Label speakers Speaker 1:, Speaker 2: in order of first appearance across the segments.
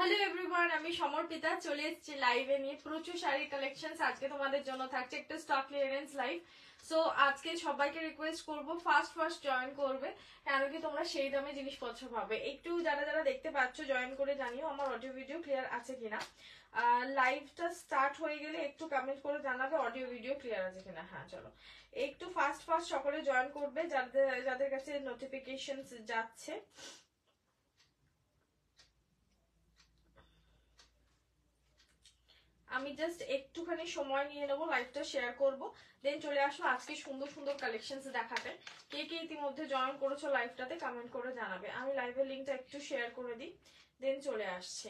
Speaker 1: Hello everyone, আমি সমর্পিতা চলে এসেছি লাইভে নিয়ে প্রচুর শাড়ি কালেকশনস। আজকে তোমাদের জন্য থাকছে একটা স্টক ক্লিয়ারেন্স লাইভ। সো আজকে সবাইকে রিকোয়েস্ট করব ফার্স্ট জয়েন করবে, কেন কি তোমরা সেই দামে জিনিসপত্র পাবে। একটু যারা যারা দেখতে পাচ্ছ জয়েন করে জানিও আমার অডিও ভিডিও ক্লিয়ার আছে কিনা। লাইভটা স্টার্ট হয়ে গেলে একটু কমেন্ট করে জানাবে অডিও ভিডিও ক্লিয়ার আছে কিনা। হ্যাঁ চলো একটু ফার্স্ট সকলে জয়েন করবে যাদের যাদের কাছে নোটিফিকেশন যাচ্ছে। আমি জাস্ট একটুখানি সময় নিয়ে নেবো, লাইভটা শেয়ার করব, দেন চলে আসবো আজকে সুন্দর সুন্দর কালেকশনস দেখাতে। কে কে ইতিমধ্যে জয়েন করেছো লাইভটাতে কমেন্ট করে জানাবে। আমি লাইভের লিঙ্কটা একটু শেয়ার করে দিই, দেন চলে আসছি।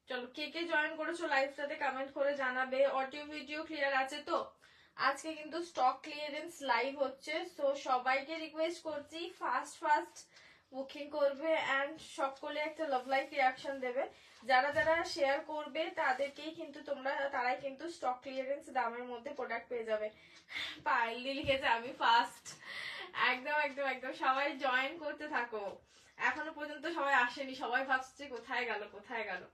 Speaker 1: চলো কে কে জয়েন করেছো লাইভটাতে কমেন্ট করে জানাবে। অডিও ভিডিও ক্লিয়ার আছে তো? আজকে কিন্তু স্টক ক্লিয়ারেন্স লাইভ হচ্ছে, সো সবাইকে রিকোয়েস্ট করছি ফার্স্ট বুকিং করবে অ্যান্ড সকলে একটা লাভ লাইফ রিয়াকশন দেবে। যারা যারা শেয়ার করবে তাদেরকেই কিন্তু তারাই কিন্তু স্টক ক্লিয়ারেন্স দামের মধ্যে প্রোডাক্ট পেয়ে যাবে। পাইলি লিখেছে আমি ফার্স্ট। একদম একদম একদম সবাই জয়েন করতে থাকো। এখনো পর্যন্ত সবাই আসেনি, সবাই ভাবছে কোথায় গেল কোথায় গেল।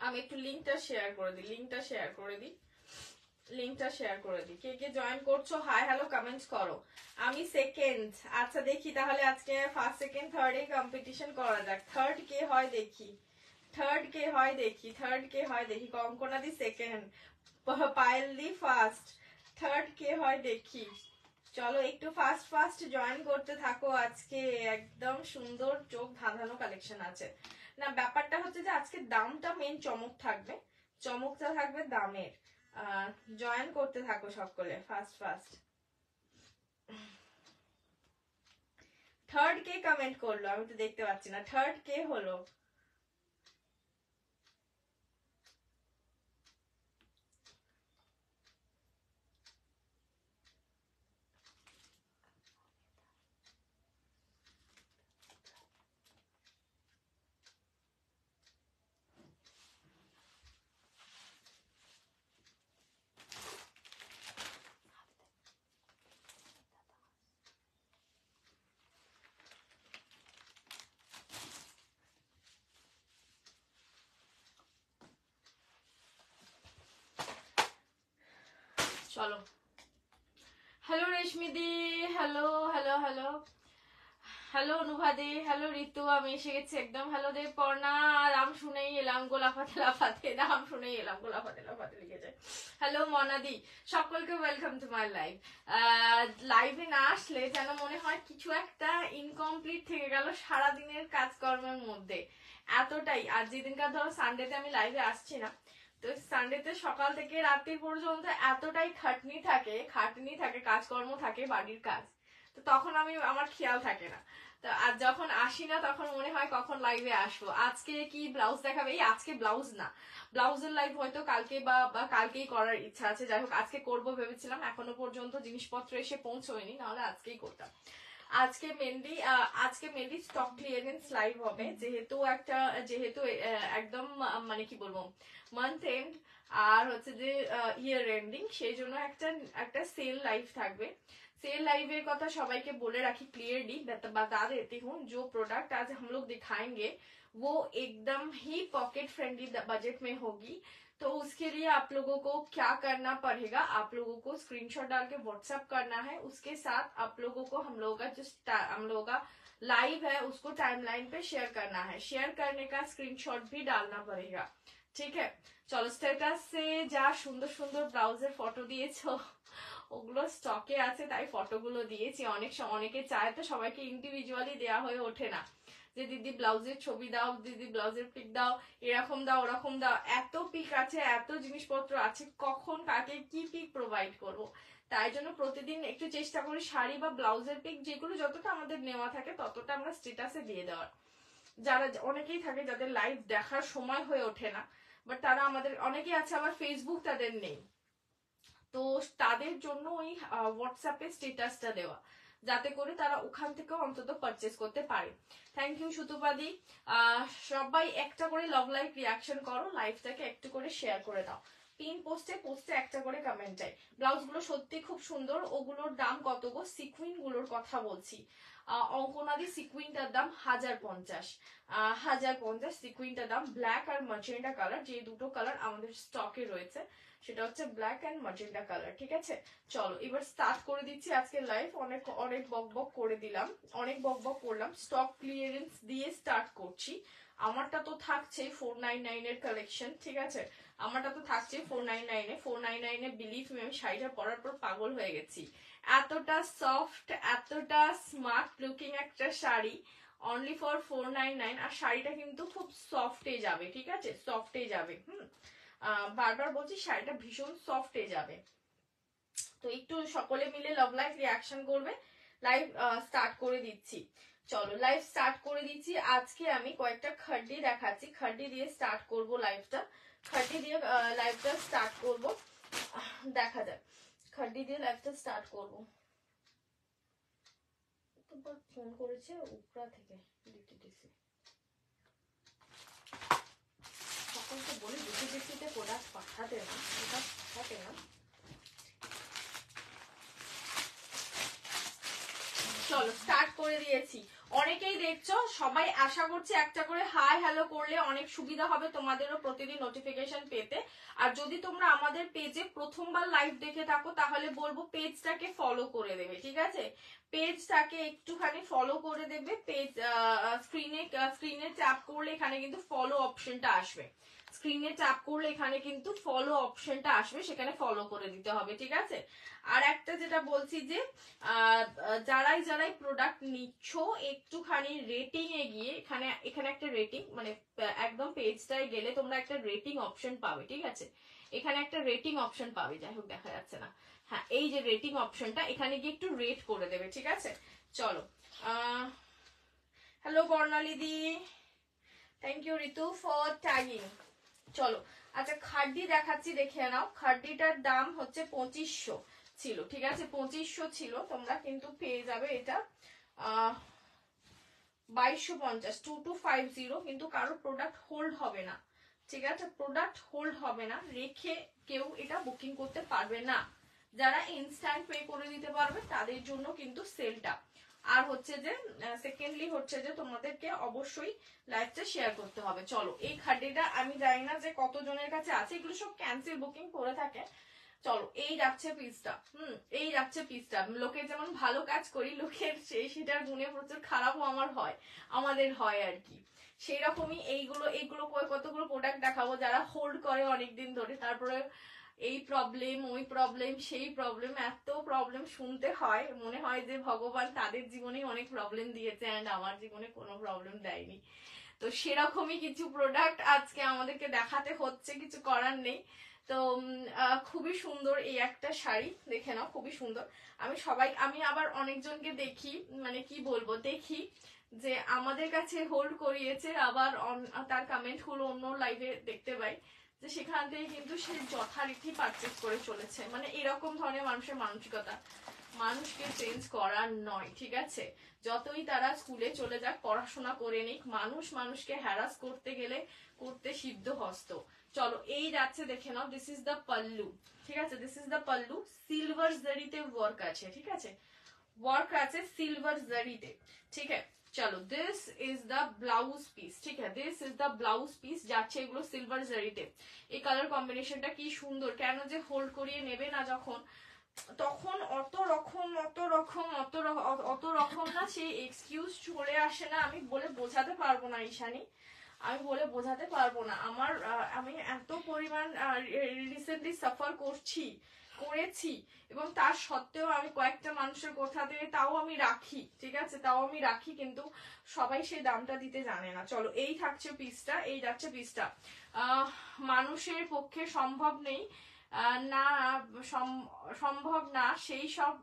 Speaker 1: আমি একটু লিঙ্কটা শেয়ার করে দিই, লিঙ্কটা শেয়ার করে দিই। কে কে জয়েন করছো হাই হ্যালো কমেন্টস করো। আমি সেকেন্ড। আচ্ছা দেখি তাহলে আজকে ফার্স্ট সেকেন্ড থার্ডে কম্পিটিশন করা যাক। থার্ড কে হয় দেখি। কঙ্কনা দি সেকেন্ড, পায়েল দি ফার্স্ট, থার্ড কে হয় দেখি। চলো একটু ফার্স্ট জয়েন করতে থাকো। আজকে একদম সুন্দর চোখ ধাঁধানো কালেকশন আছে। না ব্যাপারটা হচ্ছে যে আজকে দামটা মেন চমকটা থাকবে দামের। জয়েন করতে থাকো সকলে ফার্স্ট। থার্ড কে কমেন্ট করলো? আমি তো দেখতে পাচ্ছি না থার্ড কে হলো। চলো হ্যালো রেশমি দি, hello hello hello hello Anubha De, hello Ritu, আমি এসে গেছি একদম। হ্যালো দে পর্ণা, নাম শুনেই এলাম গোলাফাতে লিখেছে। হ্যালো মনাদি, সকলকে ওয়েলকাম টু মাই লাইভ। লাইভে না আসলে যেন মনে হয় কিছু একটা ইনকমপ্লিট থেকে গেল সারাদিনের কাজকর্মের মধ্যে, এতটাই। আর যেদিনকার ধরো সানডেতে আমি লাইভে আসছি না, তো সানডেতে সকাল থেকে রাত্রি পর্যন্ত এতটাই খাটনি থাকে কাজকর্ম থাকে বাড়ির কাজ, তো তখন আমার খেয়াল থাকে না। তো আর যখন আসি না তখন মনে হয় কখন লাইভে আসবো। আজকে কি ব্লাউজ দেখাবে? এই আজকে ব্লাউজ না, ব্লাউজের লাইভ হয়তো কালকে বা কালকেই করার ইচ্ছা আছে। যাই হোক আজকে করবো ভেবেছিলাম, এখনো পর্যন্ত জিনিসপত্র এসে পৌঁছয়নি, নাহলে আজকেই করতাম। আজকে মেনলি স্টক ক্লিয়ারেন্স লাইভ হবে, যেহেতু একদম মানে কি বলবো মান্থ এন্ড আর হচ্ছে যে ইয়ার এন্ডিং, সেই জন্য একটা সেল লাইভ থাকবে। सेल लाइव কথা সবাইকে বলে রাখি क्लियरली, बता देती हूँ जो प्रोडक्ट आज हम लोग दिखाएंगे वो एकदम ही पॉकेट फ्रेंडली बजट में होगी। तो उसके लिए आप लोगों को क्या करना पड़ेगा, आप लोगों को स्क्रीनशॉट डाल के व्हाट्सएप करना है। उसके साथ आप लोगों को हम लोगों का लाइव है उसको टाइमलाइन पे शेयर करना है। शेयर करने का स्क्रीनशॉट भी डालना पड़ेगा, ठीक है। चलो स्टेटास से যা সুন্দর সুন্দর ব্লাউজের ফটো দিয়েছো ওগুলো স্টকে আছে তাই ফটোগুলো দিয়েছি। অনেকে চায় তো সবাইকে ইন্ডিভিজুয়ালি দেওয়া হয়ে ওঠে না, যে দিদি ব্লাউজের ছবি দাও, দিদি ব্লাউজের পিক দাও, এরকম দাও ওরকম দাও। এত পিক আছে, এত জিনিসপত্র আছে, কখন কাকে কি পিক প্রোভাইড করব। তাই জন্য প্রতিদিন একটু চেষ্টা করি শাড়ি বা ব্লাউজের পিক যেগুলো যতটা আমাদের নেওয়া থাকে ততটা আমরা স্ট্যাটাসে দিয়ে দেওয়ার। যারা অনেকেই থাকে যাদের লাইভ দেখার সময় হয়ে ওঠে না, বাট তারা আমাদের অনেকেই আছে আবার ফেসবুক তাদের নেই, তো তাদের জন্য ওই হোয়াটসঅ্যাপে স্ট্যাটাসটা দেওয়া, যাতে করে তারা ওখান থেকেও অন্তত পারচেস করতে পারে। থ্যাংক ইউ সুতুপাদি। সবাই একটা করে লাভ লাইক রিয়াকশন করো, লাইভটাকে একটু করে শেয়ার করে দাও, পিন পোস্টে একটা করে কমেন্ট চাই। ব্লাউজ গুলো সত্যি খুব সুন্দর। ওগুলোর দাম কত গো? সিকুইন গুলোর কথা বলছি। অঙ্কনাদি সিকুইনটার দাম 1050, 1050 সিকুইনটার দাম। ব্ল্যাক আর ম্যাজেন্টা কালার, যে দুটো কালার আমাদের স্টকে রয়েছে সেটা হচ্ছে ব্ল্যাক অ্যান্ড ম্যাজেন্টা কালার। ঠিক আছে, চলো এবার স্টার্ট করে দিচ্ছি আজকে লাইভ। অনেক বক করে দিলাম, অনেক বক করলাম। স্টক ক্লিয়ারেন্স দিয়ে স্টার্ট করছি। আমারটা তো থাকছে 499 এর কালেকশন, ঠিক আছে, আমারটা তো থাকছে 499 এ। 499 এ বিলিভ মি, আমি শাড়িটা পরার পর পাগল হয়ে গেছি। এতটা সফট, এতটা স্মার্ট লুকিং একটা শাড়ি, অনলি ফর 499। আর শাড়িটা কিন্তু খুব সফটে যাবে, ঠিক আছে, সফটে যাবে। বারবার বলছি শাড়িটা ভীষণ সফটে যাবে। তো একটু সকলে মিলে লাভ লাইভ রিয়াকশন করবে। লাইভ স্টার্ট করে দিচ্ছি, চলো লাইভ স্টার্ট করে দিচ্ছি। আজকে আমি কয়েকটা খাড্ডি দেখাচ্ছি, খাড্ডি দিয়ে স্টার্ট করব লাইভটা। খাড্ডি দিয়ে লাইভটা স্টার্ট করব, দেখা যাক। খাড্ডি দিয়ে লাইভটা স্টার্ট করব। ফোন করেছে উপরা থেকে ডিটিডিসি, সকলকে বলি ডিটিডিসিতে প্রোডাক্ট পাঠাতে না, প্রোডাক্ট পাঠাতে না। চলো স্টার্ট করে দিয়েছি। অনেকেই দেখছো, সবাই আশা করছি একটা করে হাই হ্যালো করলে অনেক সুবিধা হবে তোমাদেরও প্রতিদিন নোটিফিকেশন পেতে। আর যদি তোমরা আমাদের পেজে প্রথমবার লাইভ দেখে থাকো তাহলে বলবো পেজটাকে ফলো করে দেবে, ঠিক আছে, পেজটাকে একটুখানি ফলো করে দেবে। পেজ স্ক্রিনে ট্যাপ করলে এখানে কিন্তু ফলো অপশনটা আসবে, স্ক্রিনে ট্যাপ করলে এখানে কিন্তু ফলো অপশনটা আসবে, সেখানে ফলো করে দিতে হবে, ঠিক আছে। আর একটা যেটা বলছি যে যারাই প্রোডাক্ট নিচ্ছ একটুখানি রেটিং এ গিয়ে এখানে একটা রেটিং, মানে একদম পেজটায় গেলে তোমরা একটা রেটিং অপশন পাবে, ঠিক আছে, এখানে একটা রেটিং অপশন পাবে, যাই হোক দেখা যাচ্ছে না, হ্যাঁ এই যে রেটিং অপশনটা, এখানে গিয়ে একটু রেট করে দেবে, ঠিক আছে। চলো hello Barnali di, thank you Ritu for tagging. চলো আচ্ছা খাড্ডি দেখাচ্ছি, দেখে নাও। খাড্ডিটার দাম হচ্ছে 2500 ছিল, ঠিক আছে, 2500 ছিল, তোমরা কিন্তু পেয়ে যাবে এটা 2250, 2250। কিন্তু কারো প্রোডাক্ট হোল্ড হবে না, ঠিক আছে, প্রোডাক্ট হোল্ড হবে না, রেখে কেউ এটা বুকিং করতে পারবে না। যারা ইনস্ট্যান্ট পে করে দিতে পারবে তাদের জন্য কিন্তু সেলটা। আর হচ্ছে যে সেকেন্ডলি হচ্ছে যে তোমাদেরকে অবশ্যই লাইভটা শেয়ার করতে হবে। চলো এই খাড্ডিটা আমি জানি না যে কতজনের কাছে আছে, এগুলো সব ক্যান্সেল বুকিং করে থাকে। চলো এই যাচ্ছে পিসটা, এই যাচ্ছে পিসটা। লোকের যেমন ভালো কাজ করি, লোকের সেটার গুণে প্রচুর খারাপও আমাদের হয় আর কি। সেই রকমই এইগুলো কতগুলো প্রোডাক্ট দেখাবো যারা হোল্ড করে অনেকদিন ধরে, তারপরে এই প্রবলেম ওই প্রবলেম সেই প্রবলেম, এত প্রবলেম শুনতে হয়, মনে হয় যে ভগবান তাদের জীবনে অনেক প্রবলেম দিয়েছে অ্যান্ড আমার জীবনে কোনো প্রবলেম দেয়নি। তো সেরকমই কিছু প্রোডাক্ট আজকে আমাদেরকে দেখাতে হচ্ছে, কিছু করার নেই। তো খুবই সুন্দর এই একটা শাড়ি, দেখে নাও খুবই সুন্দর। আমি আবার অনেকজনকে দেখি, মানে কি বলবো, দেখি যে আমাদের কাছে হোল্ড করিয়েছে, আবার তার কমেন্ট গুলো অন্য লাইভে দেখতে পাই যে সেখান থেকে কিন্তু সে যথারীতি পারচেজ করে চলেছে। মানে এরকম ধরনের মানুষের মানসিকতা, মানুষকে চেঞ্জ করার নয়, ঠিক আছে, যতই তারা স্কুলে চলে যাক, পড়াশোনা করে নিক, মানুষকে হ্যারাস করতে গেলে করতে সিদ্ধ হস্ত। চলো এই যাচ্ছে, দেখে নাও, দিস ইজ দ্য পাল্লু, ঠিক আছে, this is the pallu. Silver জারিতে ওয়ার্ক আছে, ঠিক আছে, ওয়ার্ক আছে সিলভার জারিতে, ঠিক আছে। চলো this is the blouse piece, ঠিক আছে, this is the blouse piece, যাচ্ছে এগুলো সিলভার জারিতে। এই কালার কম্বিনেশনটা কি সুন্দর, কেন যে হোল্ড করিয়ে নেবে না যখন, তখন অত রকম না সেই এক্সকিউজ চলে আসে না। আমি বলে বোঝাতে পারবো না ঈশানী, আমি বলে বোঝাতে পারবো না। আমি এত পরিমাণ রিসেন্টলি সাফার করছি করেছি এবং তার সত্ত্বেও আমি কয়েকটা মানুষের কথা দিয়ে তাও আমি রাখি, ঠিক আছে, তাও আমি রাখি, কিন্তু সবাই সেই দামটা দিতে জানে না। চলো এই থাকছে পিসটা, এই যাচ্ছে পিসটা। মানুষের পক্ষে সম্ভব নেই না, সম্ভব না সেই সব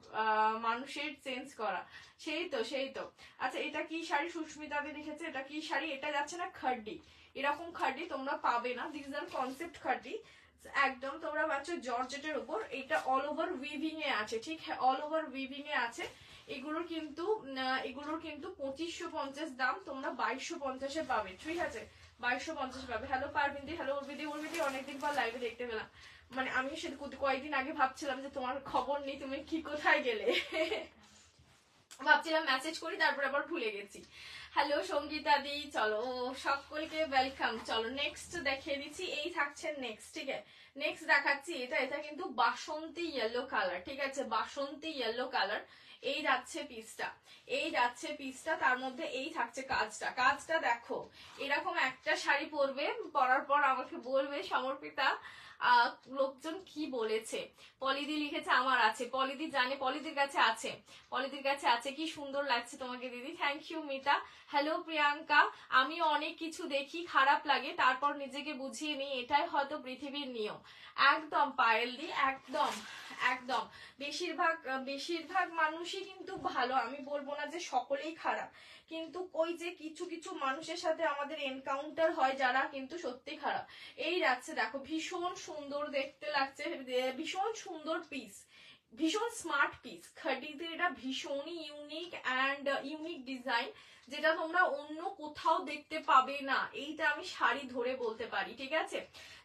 Speaker 1: মানুষের চেঞ্জ করা। সেই তো। আচ্ছা এটা কি শাড়ি? সুস্মিতাকে দেখেছে, এটা কি শাড়ি? এটা যাচ্ছে না খাড্ডি, এরকম খাড্ডি তোমরা পাবে না, দিস আর কনসেপ্ট খাড্ডি একদম তোমরা পাচ্ছ জর্জেটের উপর। এটা অল ওভার উইভিং এ আছে, ঠিক, হ্যাঁ অল ওভার উইভিং এ আছে। এগুলোর কিন্তু 2550 দাম, তোমরা 2250-এ পাবে, ঠিক আছে, 2250 পাবে। Hello পারবিন্দি, hello উর্বিদি। উর্বিদি অনেকদিন পর লাইভে দেখতে পেলাম, মানে আমি সেটা কয়েকদিন আগে ভাবছিলাম যে তোমার খবর নেই, তুমি কি কোথায় গেলে ভাবছিলাম মেসেজ করি, তারপর আবার ভুলে গেছি। হ্যালো সঙ্গীতা দি, চলো সকলকে ওয়েলকাম। চলো নেক্সট দেখিয়ে দিচ্ছি, এই থাকছে নেক্সট, ঠিক আছে, নেক্সট দেখাচ্ছি এটা কিন্তু বাসন্তী ইয়েলো কালার, ঠিক আছে, বাসন্তী ইয়েলো কালার। এই যাচ্ছে পিসটা, এই যাচ্ছে পিসটা, তার মধ্যে এই থাকছে কাজটা দেখো। এরকম একটা শাড়ি পরবে, পরার পর আমাকে বলবে সমর্পিতা লোকজন কি বলেছে। পলিদি লিখেছে আমার আছে, পলিদি জানে, পলিদির কাছে আছে, পলিদির কাছে আছে। কি সুন্দর লাগছে তোমাকে দিদি, thank you Mita. Hello Priyanka, আমি অনেক কিছু দেখি খারাপ লাগে, তারপর নিজেকে বুঝিয়ে নিই, এটাই হয়তো পৃথিবীর নিয়ম। একদম পায়েল দি, একদম একদম। বেশিরভাগ মানুষই কিন্তু ভালো, আমি বলবো না যে সকলেই খারাপ, কিন্তু ওই যে কিছু কিছু মানুষের সাথে আমাদের এনকাউন্টার হয় যারা কিন্তু সত্যি খারাপ। এই যাচ্ছে দেখো, ভীষণ সুন্দর দেখতে লাগছে, ভীষণ সুন্দর পিস, ভীষণ স্মার্ট পিস। খাডিতে এটা ভীষণই ইউনিক অ্যান্ড ইউনিক ডিজাইন, যেটা তোমরা অন্য কোথাও দেখতে পাবে না, এইটা আমি শাড়ি ধরে বলতে পারি, ঠিক আছে।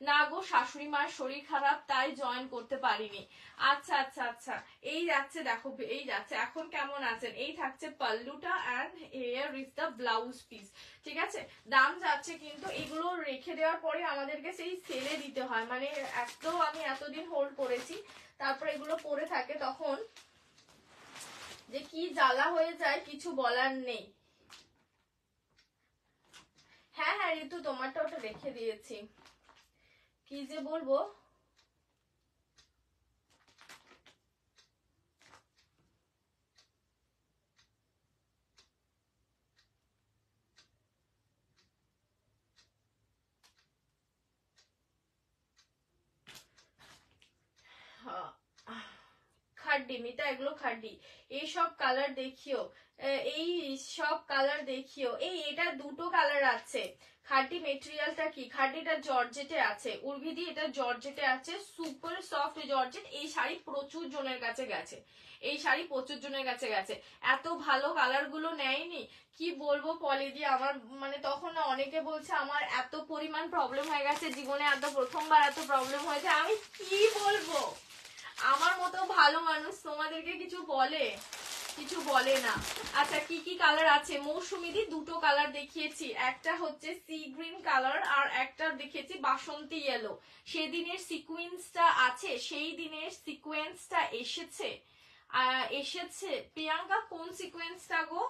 Speaker 1: না গো শাশুড়ি মায়ের শরীর খারাপ তাই জয়েন করতে পারিনি। আচ্ছা আচ্ছা আচ্ছা, এই যাচ্ছে দেখো, এই যাচ্ছে। এখন কেমন আছেন? এই থাকছে পাল্লুটা and here is the blouse piece, ঠিক আছে। দাম যাচ্ছে কিন্তু এগুলো রেখে দেওয়ার পরে আমাদেরকে সেই সেলে দিতে হয়, মানে আমি এতদিন হোল্ড করেছি, তারপর এগুলো পরে থাকে, তখন যে কি জ্বালা হয়ে যায় কিছু বলার নেই। হ্যাঁ হ্যাঁ ঋতু, তোমারটা ওটা রেখে দিয়েছি, কি যে বলবো। খাড্ডি মিতা, এগুলো খাড্ডি। এইসব কালার দেখিও, এই সব কালার দেখিও। এটা দুটো কালার আছে। খাড্ডি মেটেরিয়ালটা কি? খাড্ডিটা জর্জেটে আছে, উর্ভিদি এটা জর্জেটে আছে, সুপার সফট জর্জেট। এই শাড়ি প্রচুর জনের কাছে গেছে, এই শাড়ি প্রচুর জনের কাছে গেছে, এত ভালো কালার গুলো নেয়নি, কি বলবো পলিদি। আমার মানে তখন না অনেকে বলছে আমার এত পরিমাণ প্রবলেম হয়ে গেছে জীবনে, প্রথমবার এত প্রবলেম হয়েছে, আমি কি বলবো। আমার মতো ভালো মানুষ তোমাদেরকে কিছু বলে? কিছু বলে না। আচ্ছা কি কি কালার আছে? মৌসুমীদি দুটো কালার দেখিয়েছি, একটা হচ্ছে সি গ্রিন কালার আর একটা দেখিয়েছি বাসন্তী ইয়েলো। সেদিনের সিকোয়েন্সটা আছে, সেই দিনের সিকোয়েন্সটা এসেছে প্রিয়াঙ্কা, কোন সিকোয়েন্সটা গো?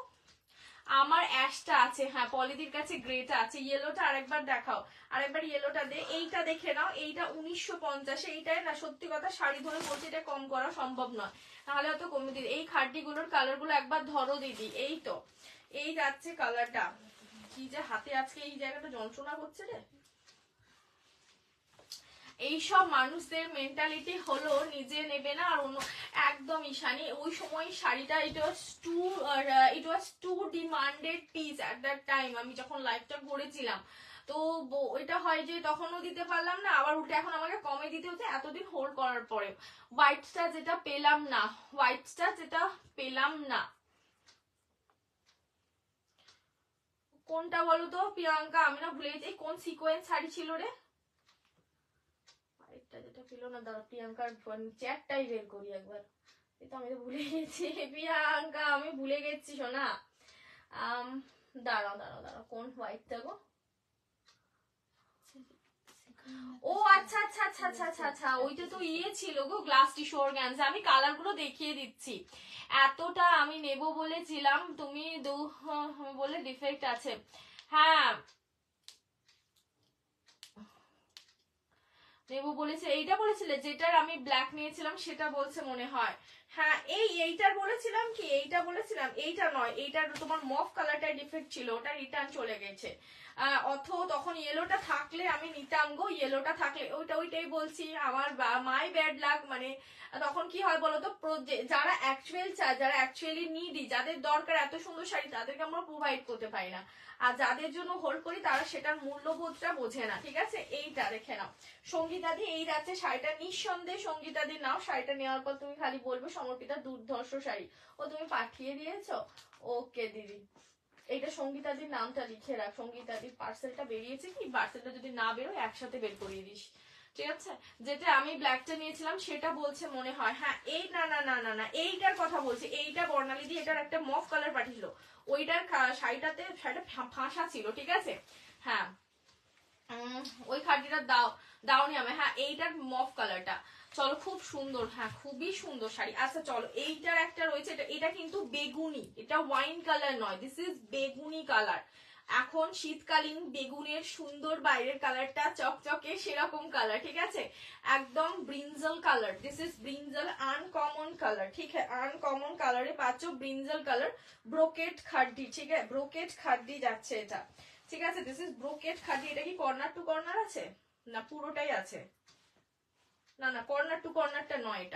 Speaker 1: আমার অ্যাশটা আছে, হ্যাঁ পলিদির কাছে গ্রেটা আছে। ইয়েলোটা আরেকবার দেখাও, আরেকবার ইয়েলোটা দে। এইটা দেখে নাও, এইটা 1950। এইটাই না, সত্যি কথা শাড়ি ধরে বলছি এটা কম করা সম্ভব নয়, তাহলে হয়তো কমে দিদি। এই খাড্ডিগুলোর কালার গুলো একবার ধরো দিদি। এই তো, এই যাচ্ছে কালারটা। কি যে হাতে আজকে এই জায়গাটা যন্ত্রণা করছে রে। এইসব মানুষদের মেন্টালিটি হলো নিজে নেবে না আর অন্য। একদম ঈশানী, ওই সময় শাড়িটা it was too demanded piece at that time. আমি যখন লাইভটা করেছিলাম তো এটা হয় যে তখনও দিতে পারলাম না, আবার উঠে এখন আমাকে কমে দিতে হচ্ছে এতদিন হোল্ড করার পরে। হোয়াইটটা যেটা পেলাম না, হোয়াইটটা যেটা পেলাম না, কোনটা বলো তো প্রিয়াঙ্কা? আমি না ভুলে গেছি, কোন সিকোয়েন্স শাড়ি ছিল রে? যেটা পেলো না, দাঁড়া প্রিয়াঙ্কার চ্যাটটাই বের করি একবার। এটা আমি তো ভুলে গেছি প্রিয়াঙ্কা, আমি ভুলে গেছি শোনা। দাঁড়াও দাঁড়াও দাঁড়াও, কোন হোয়াইটটা গো? ও আচ্ছা আচ্ছা আচ্ছা আচ্ছা আচ্ছা আচ্ছা, ওইটা তো ইয়ে ছিল গো, গ্লাস টিস্যু অর্গানজা। আমি কালার গুলো দেখিয়ে দিচ্ছি। এতটা আমি নেব বলেছিলাম, তুমি বলে ডিফেক্ট আছে। হ্যাঁ নেবো বলেছে, এইটা বলেছিলে যেটার আমি ব্ল্যাক নিয়েছিলাম সেটা বলছে মনে হয়। হ্যাঁ এইটার বলেছিলাম কি, এইটা বলেছিলাম, এইটা নয়, এইটার তোমার মফ কালারটা ডিফেক্ট ছিল, ওটা রিটার্ন চলে গেছে। তখন ইয়েলোটা থাকলে আমি নিতাম গো, ইয়েলোটা থাকলে ওইটাই বলছি, আমার মাই ব্যাড লাক। মানে তখন কি হয় বলতো, যারা অ্যাকচুয়াল চায়, যারা অ্যাকচুয়ালি নিডি, যাদের দরকার এত সুন্দর শাড়ি, তাদেরকে আমরা প্রোভাইড করতে পারি না। আর যাদের জন্য হোল্ড করি তারা সেটার মূল্যবোধটা বোঝে না। ঠিক আছে, এইটা দেখে নাও সঙ্গীতাদি, এই রাতে শাড়িটা নিঃসন্দেহে সঙ্গীতাদি নাও। শাড়িটা নেওয়ার পর তুমি খালি বলবে সমর্পিতা দুর্ধর্ষ শাড়ি। ও তুমি পাঠিয়ে দিয়েছো, ওকে দিদি। এইটা সঙ্গীতাদির নামটা লিখে রাখ। সঙ্গীতাদির পার্সেলটা বেরিয়েছে কি, পার্সেলটা যদি না বেরোয় একসাথে বের করিয়ে দিস, ঠিক আছে। যেটা আমি ব্ল্যাকটা নিয়েছিলাম সেটা বলছে মনে হয়, হ্যাঁ এই না না না না না এইটার কথা বলছি, এইটা বর্ণালী দিয়ে এটার একটা মফ কালার পাঠিয়েছিল, ওইটার শাড়িটা ফাঁসা ছিল, ঠিক আছে। হ্যাঁ ওই খাটিটা দাওনি আমি। হ্যাঁ এইটার মফ কালারটা, চলো খুব সুন্দর, হ্যাঁ খুবই সুন্দর শাড়ি। আচ্ছা চলো এইটার একটা রয়েছে, এটা কিন্তু বেগুনি, এটা ওয়াইন কালার নয়, দিস ইজ বেগুনি কালার। এখন শীতকালীন বেগুনের সুন্দর বাইরের কালারটা চকচকে সেরকম কালার, ঠিক আছে, একদম brinjal colour. This is brinjal, uncommon colour, ঠিক আছে, আনকমন কালারে পাচ্ছ ব্রিঞ্জল কালার, ব্রোকেট খাড্ডি, ঠিক আছে, ব্রোকেট খাড্ডি যাচ্ছে এটা, ঠিক আছে। This is brocade খাড্ডি। এটা কি কর্নার টু কর্নার আছে না পুরোটাই আছে? না না কর্নার টু কর্নারটা নয়,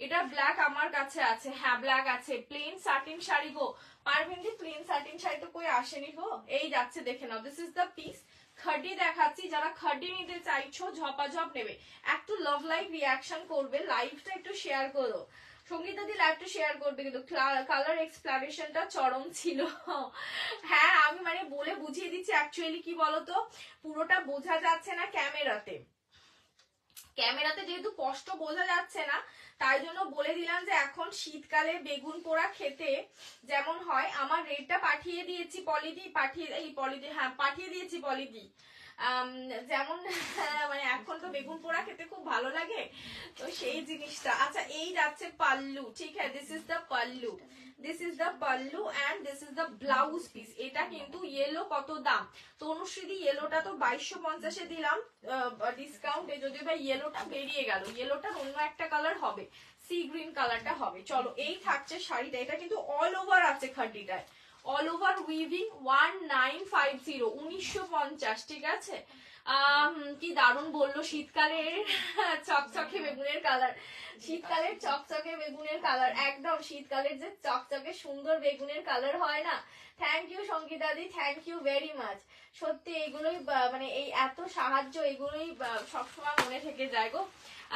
Speaker 1: এটা ব্ল্যাক আমার কাছে আছে, হ্যাঁ ব্ল্যাক আছে। প্লেন সাটিন শাড়ি গো পারভিন্দি, প্লেন সাটিন শাড়ি তো কই আসেনি গো, এই যাচ্ছে দেখে নাও। This is the piece. খাড্ডি দেখাচ্ছি, যারা খাড্ডি নিতে চাইছো ঝপাঝপ নেবে, একটু লাভ লাইক রিয়াকশন করবে, লাইভটা একটু শেয়ার করো। সঙ্গীতাদি লাইভটা শেয়ার করবে, কিন্তু কালার এক্সপ্লানেশনটা চরম ছিল। হ্যাঁ আমি মানে বলে বুঝিয়ে দিচ্ছি, অ্যাকচুয়ালি কি বলতো, পুরোটা বোঝা যাচ্ছে না ক্যামেরাতে, ক্যামেরাতে যেহেতু স্পষ্ট বোঝা যাচ্ছে না, তাই জন্য বলে দিলাম যে এখন শীতকালে বেগুন পোড়া খেতে যেমন হয়, আমার রেটটা পাঠিয়ে দিয়েছি পলিদি, পাঠিয়ে দিয়েছি পলিদি। যেমন মানে এখন তো বেগুন পোড়া খেতে খুব ভালো লাগে, তো সেই জিনিসটা। আচ্ছা এই যাচ্ছে পাল্লু, ঠিক আছে, this is the pallu, this is the pallu and this is the blouse piece. এটা কিন্তু ইয়েলো কত দাম তনুশ্রীদি, ইয়েলোটা তো 2250-এ দিলাম ডিসকাউন্টে, যদিও বা ইয়েলোটা বেরিয়ে গেল, ইয়েলোটার অন্য একটা কালার হবে, সি গ্রিন কালারটা হবে। চলো এই থাকছে শাড়িটা, এটা কিন্তু অল ওভার আছে খাড্ডিটায়, অল ওভার উইভিং 1950 1950, ঠিক আছে। কি দারুণ বললো, শীতকালের চকচকে বেগুনের কালার, শীতকালের চকচকে বেগুনের কালার, একদম শীতকালের যে চকচকে সুন্দর বেগুনের কালার হয় না। থ্যাংক ইউ সঙ্গীতাদি, থ্যাংক ইউ ভেরি মাচ। সত্যি এগুলোই মানে এই এত সাহায্য, এগুলোই সবসময় মনে থেকে যায় গো।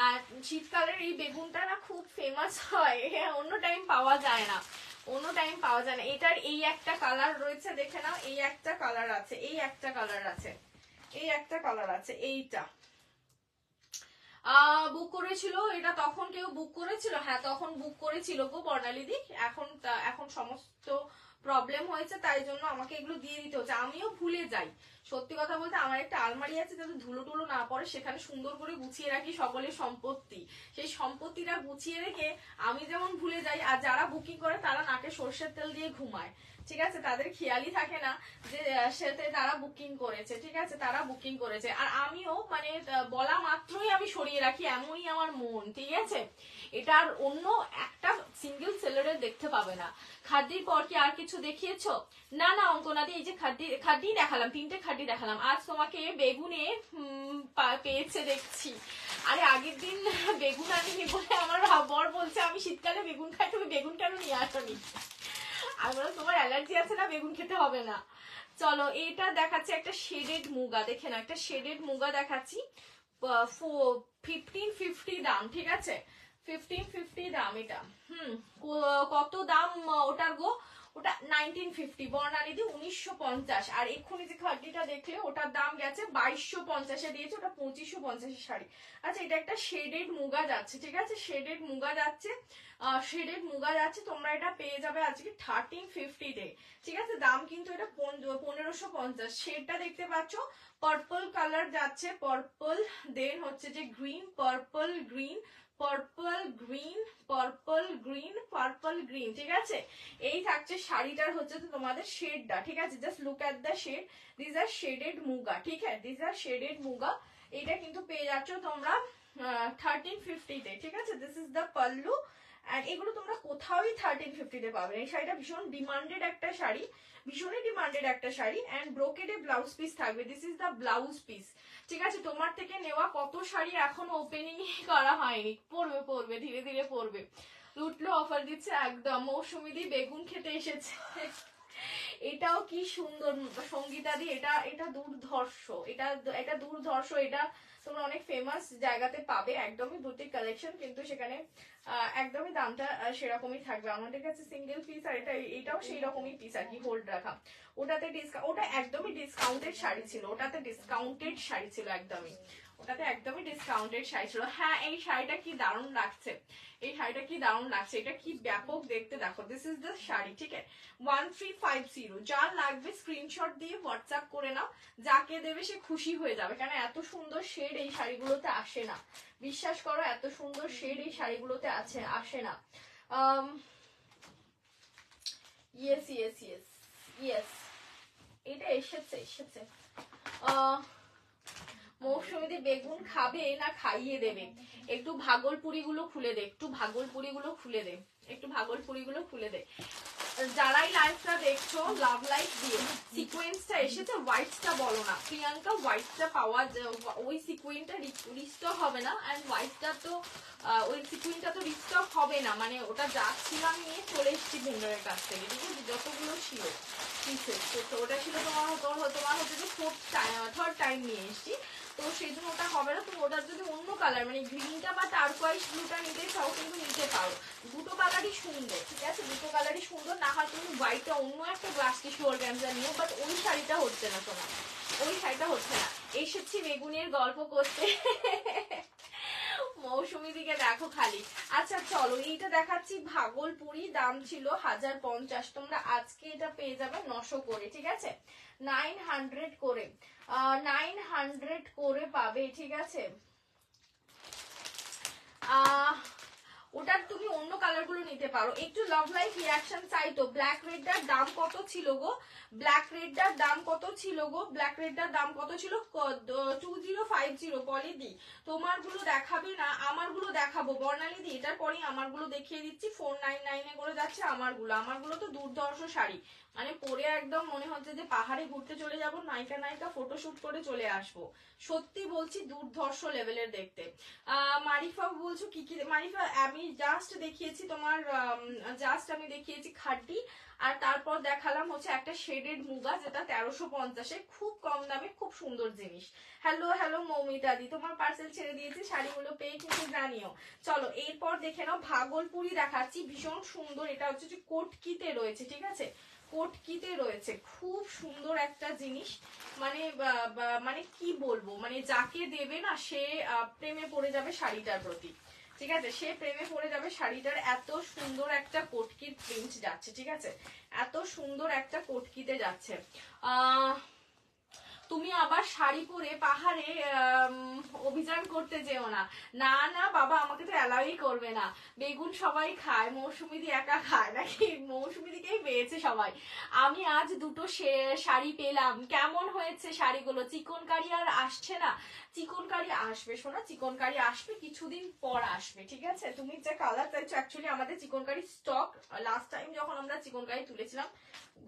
Speaker 1: আর শীতকালের এই বেগুনটা না খুব ফেমাস হয়, অন্য টাইম পাওয়া যায় না, অন্য টাইম পাওয়া যায় না। এটার এই একটা কালার রয়েছে, দেখে নাও, এই একটা কালার আছে, এই একটা কালার আছে, এই একটা কালার আছে, এইটা বুক করেছিল এটা, তখন কেউ বুক করেছিল, হ্যাঁ তখন বুক করেছিল গো বর্ণালীদি। এখন সমস্ত প্রবলেম হয়েছে, তাই জন্য আমাকে এগুলো দিয়ে দিতে হচ্ছে, আমিও ভুলে যাই। সত্যি কথা বলতে আমার একটা আলমারি আছে যাতে ধুলো টুলো না পড়ে, সেখানে সুন্দর করে গুছিয়ে রাখি সকলের সম্পত্তি, সেই সম্পত্তিটা গুছিয়ে রেখে আমি যেমন ভুলে যাই, আর যারা বুকিং করে তারা নাকে সর্ষের তেল দিয়ে ঘুমায়, ঠিক আছে, তাদের খেয়ালই থাকে না যে সেতে তারা বুকিং করেছে, ঠিক আছে, তারা বুকিং করেছে। আর আমিও মানে বলা মাত্রই আমি সরিয়ে রাখি, এমনই আমার মন, ঠিক আছে। এটার অন্য একটা সিঙ্গেল সেলারের দেখতে পাবে না। খাদ্যির পর কি আর কিছু দেখিয়েছো? না না অঙ্কনাদি, এই যে খাদ্যি দেখালাম, 3টে খাদ্যি দেখালাম। আজ তোমাকে বেগুনে পেয়েছে দেখছি। আরে আগের দিন বেগুন আনিনি বলে আমার বর বলছে আমি শীতকালে বেগুন খাই, তুমি বেগুন কেন নিয়ে আসনি? আমি বললাম তোমার অ্যালার্জি আছে না, বেগুন খেতে হবে না। চলো এটা দেখাচ্ছি একটা শেডেড মুগা, দেখে না, একটা শেডেড মুগা দেখাচ্ছি, 1550 দাম, ঠিক আছে, 1550 দাম এটা। কত দাম ওটার গো? ওটা 1950, বর্ণালীদি 1950। আর এক্ষুনি যে খাড্ডিটা দেখলে ওটার দাম গেছে 2250-এ দিয়েছে, ওটা 2550-এর শাড়ি। আচ্ছা এটা একটা শেডেড মুগা যাচ্ছে, ঠিক আছে, শেডেড মুগা যাচ্ছে, শেডেড মুগা যাচ্ছে, তোমরা এটা পেয়ে যাবে আজকে 1350-তে, ঠিক আছে। দাম কিন্তু এটা 1550। শেডটা দেখতে পাচ্ছ, পার্পল কালার যাচ্ছে, পার্পল, দেন হচ্ছে যে green, purple green, purple green, purple green, purple green, ঠিক আছে। এই থাকছে শাড়িটার হচ্ছে তো তোমাদের শেডটা, ঠিক আছে। Just look at the shade, this are shaded muga, ঠিক আছে, দিস আর শেডেড মুগা। এটা কিন্তু পেয়ে যাচ্ছ তোমরা 1350-তে, ঠিক আছে। This is the pallu, and এগুলো তোমরা কোথাওই 1350-তে পাবে। এই শাড়িটা ভীষণ ডিমান্ডেড একটা শাড়ি, ভীষণই ডিমান্ডেড একটা শাড়ি, এন্ড ব্রোকেডে ব্লাউজ পিস থাকবে। This is the blouse piece, ঠিক আছে। তোমার থেকে নেওয়া কত শাড়ি এখনো ওপেনিং করা হয়নি, পড়বে পড়বে ধীরে ধীরে পড়বে। লুটলো অফার দিচ্ছে একদম। মৌসুমীদি বেগুন খেতে এসেছে। এটাও কি সুন্দর সঙ্গীতাদি, এটা এটা দুর্ধর্ষ, এটা দুর্ধর্ষ। এটা তোমরা অনেক ফেমাস জায়গাতে পাবে, একদমই বুটিক কালেকশন, কিন্তু সেখানে একদমই দামটা সেরকমই থাকবে। আমাদের কাছে সিঙ্গেল পিস, আর এটাও সেই রকমই পিস আর কি, হোল্ড রাখা। ওটাতে ওটা একদমই ডিসকাউন্টেড শাড়ি ছিল, ওটাতে ডিসকাউন্টেড শাড়ি ছিল একদমই, ওটাতে একদমই ডিসকাউন্টেড শাড়ি ছিল। হ্যাঁ, এই শাড়িটা কি দারুণ লাগছে, এই শাড়িটা কি দারুণ লাগছে, এটা কি ব্যাপক দেখতে, দেখো। দিস ইজ দ্য শাড়ি, ঠিক আছে। 1350, যার লাগবে স্ক্রিনশট দিয়ে হোয়াটসঅ্যাপ করে নাও, যাকে দেবে সে খুশি হয়ে যাবে, কারণ এত সুন্দর শেড এই শাড়িগুলোতে আসে না, বিশ্বাস করো, এত সুন্দর শেড এই শাড়িগুলোতে আসে না। ইয়েস ইয়েস ইয়েস ইয়েস, এটা এসেছে। মৌসুমীদি বেগুন খাবে না খাইয়ে দেবে? একটু ভাগলপুরি গুলো খুলে দে, একটু ভাগলপুরি গুলো খুলে দে, একটু ভাগলপুরি গুলো খুলে দে। যারাই লাইভটা দেখছো লাভ লাইক দিয়ে, সিকোয়েন্সটা এসেছে, হোয়াইটটা বলো না প্রিয়াঙ্কা, হোয়াইটটা পাওয়া ওই সিকোয়েন্সটা রিস্টক হবে না, এন্ড হোয়াইটটা তো ওই সিকোয়েন্সটা তো রিস্টক হবে না, মানে ওটা যাচ্ছিল, আমি নিয়ে চলে এসেছি ভেন্ডরের কাছ থেকে, ঠিক আছে। যতগুলো ছিল পিসেস, তো ওটা ছিল তোমার হচ্ছে যে থার্ড টাইম নিয়ে এসেছি, তো সেই জন্য ওটা হবে না। তুমি ওটার যদি অন্য কালার মানে গ্রিনটা বা টার্কোয়াইজ ব্লুটা নিতে চাও কিন্তু নিতে পারো, দুটো কালারই সুন্দর, ঠিক আছে, দুটো কালারই সুন্দর। না হয় তুমি হোয়াইটটা অন্য একটা গ্লাস টিস্যু অর্গানজা নিও, বাট ওই শাড়িটা হচ্ছে না তোমার, ওই শাড়িটা হচ্ছে না। এসেছি বেগুনের গল্প করতে। মৌসুমী দিকে দেখো খালি। আচ্ছা চলো, এইটা দেখাচ্ছি ভাগলপুরি, দাম ছিল 1050, তোমরা আজকে এটা পেয়ে যাবে 900 করে, ঠিক আছে, 900 করে, 900 করে পাবে, ঠিক আছে। ওটার তুমি অন্য কালার গুলো নিতে পারো। একটু লাভ লাইফ রিয়াকশন চাই তো। ব্ল্যাক রেডটার দাম কত ছিল গো? ব্ল্যাক রেডটার দাম কত ছিল গো? ব্ল্যাক রেডটার দাম কত ছিল? 2050। বলি দি তোমার গুলো দেখাবে না, আমার গুলো দেখাবো বর্ণালী দি, এটার পরেই আমার গুলো দেখিয়ে দিচ্ছি। 499 করে যাচ্ছে আমার গুলো তো দুর্ধর্ষ শাড়ি, মানে পরে একদম মনে হচ্ছে যে পাহাড়ে ঘুরতে চলে যাব, নায়িকা ফটোশুট করে চলে আসবো, সত্যি বলছি দুর্ধর্ষ লেভেলের দেখতে। মারিফা বলছো কি কি? মারিফা আমি জাস্ট দেখিয়েছি তোমার, জাস্ট আমি দেখিয়েছি খাড্ডি, আর তারপর দেখালাম হচ্ছে একটা শেডেড মুগা, যেটা 1350-এ, খুব কম দামে খুব সুন্দর জিনিস। হ্যালো মৌমিতা দি, তোমার পার্সেল ছেড়ে দিয়েছি, শাড়িগুলো পেয়ে কিন্তু জানিও। চলো এরপর দেখে নাও, ভাগলপুরি দেখাচ্ছি, ভীষণ সুন্দর। এটা হচ্ছে যে কোটকিতে রয়েছে, ঠিক আছে, কোটকিতে রয়েছে, খুব সুন্দর একটা জিনিস, মানে মানে কি বলবো, মানে যাকে দেবে না সে প্রেমে পড়ে যাবে শাড়িটার প্রতি, ঠিক আছে, সে প্রেমে পড়ে যাবে শাড়িটার। এত সুন্দর একটা কোটকির প্রিন্ট যাচ্ছে, ঠিক আছে, এত সুন্দর একটা কোটকিতে যাচ্ছে। তুমি আবার শাড়ি পরে পাহাড়ে অভিযান করতে যেও না, না না বাবা, আমাকে তো অ্যালাউই করবে না। বেগুন সবাই খায়, মৌসুমীদি একা খায় নাকি? মৌসুমীদিকেই পেয়েছে সবাই। আমি আজ দুটো শাড়ি পেলাম, কেমন হয়েছে শাড়িগুলো? চিকনকারি আর আসছে না? চিকনকারি আসবে শোনা, চিকনকারি আসবে, কিছুদিন পর আসবে, ঠিক আছে। তুমি যে কালার চাইছো, অ্যাকচুয়ালি আমাদের চিকনকারি স্টক, লাস্ট টাইম যখন আমরা চিকনকারি তুলেছিলাম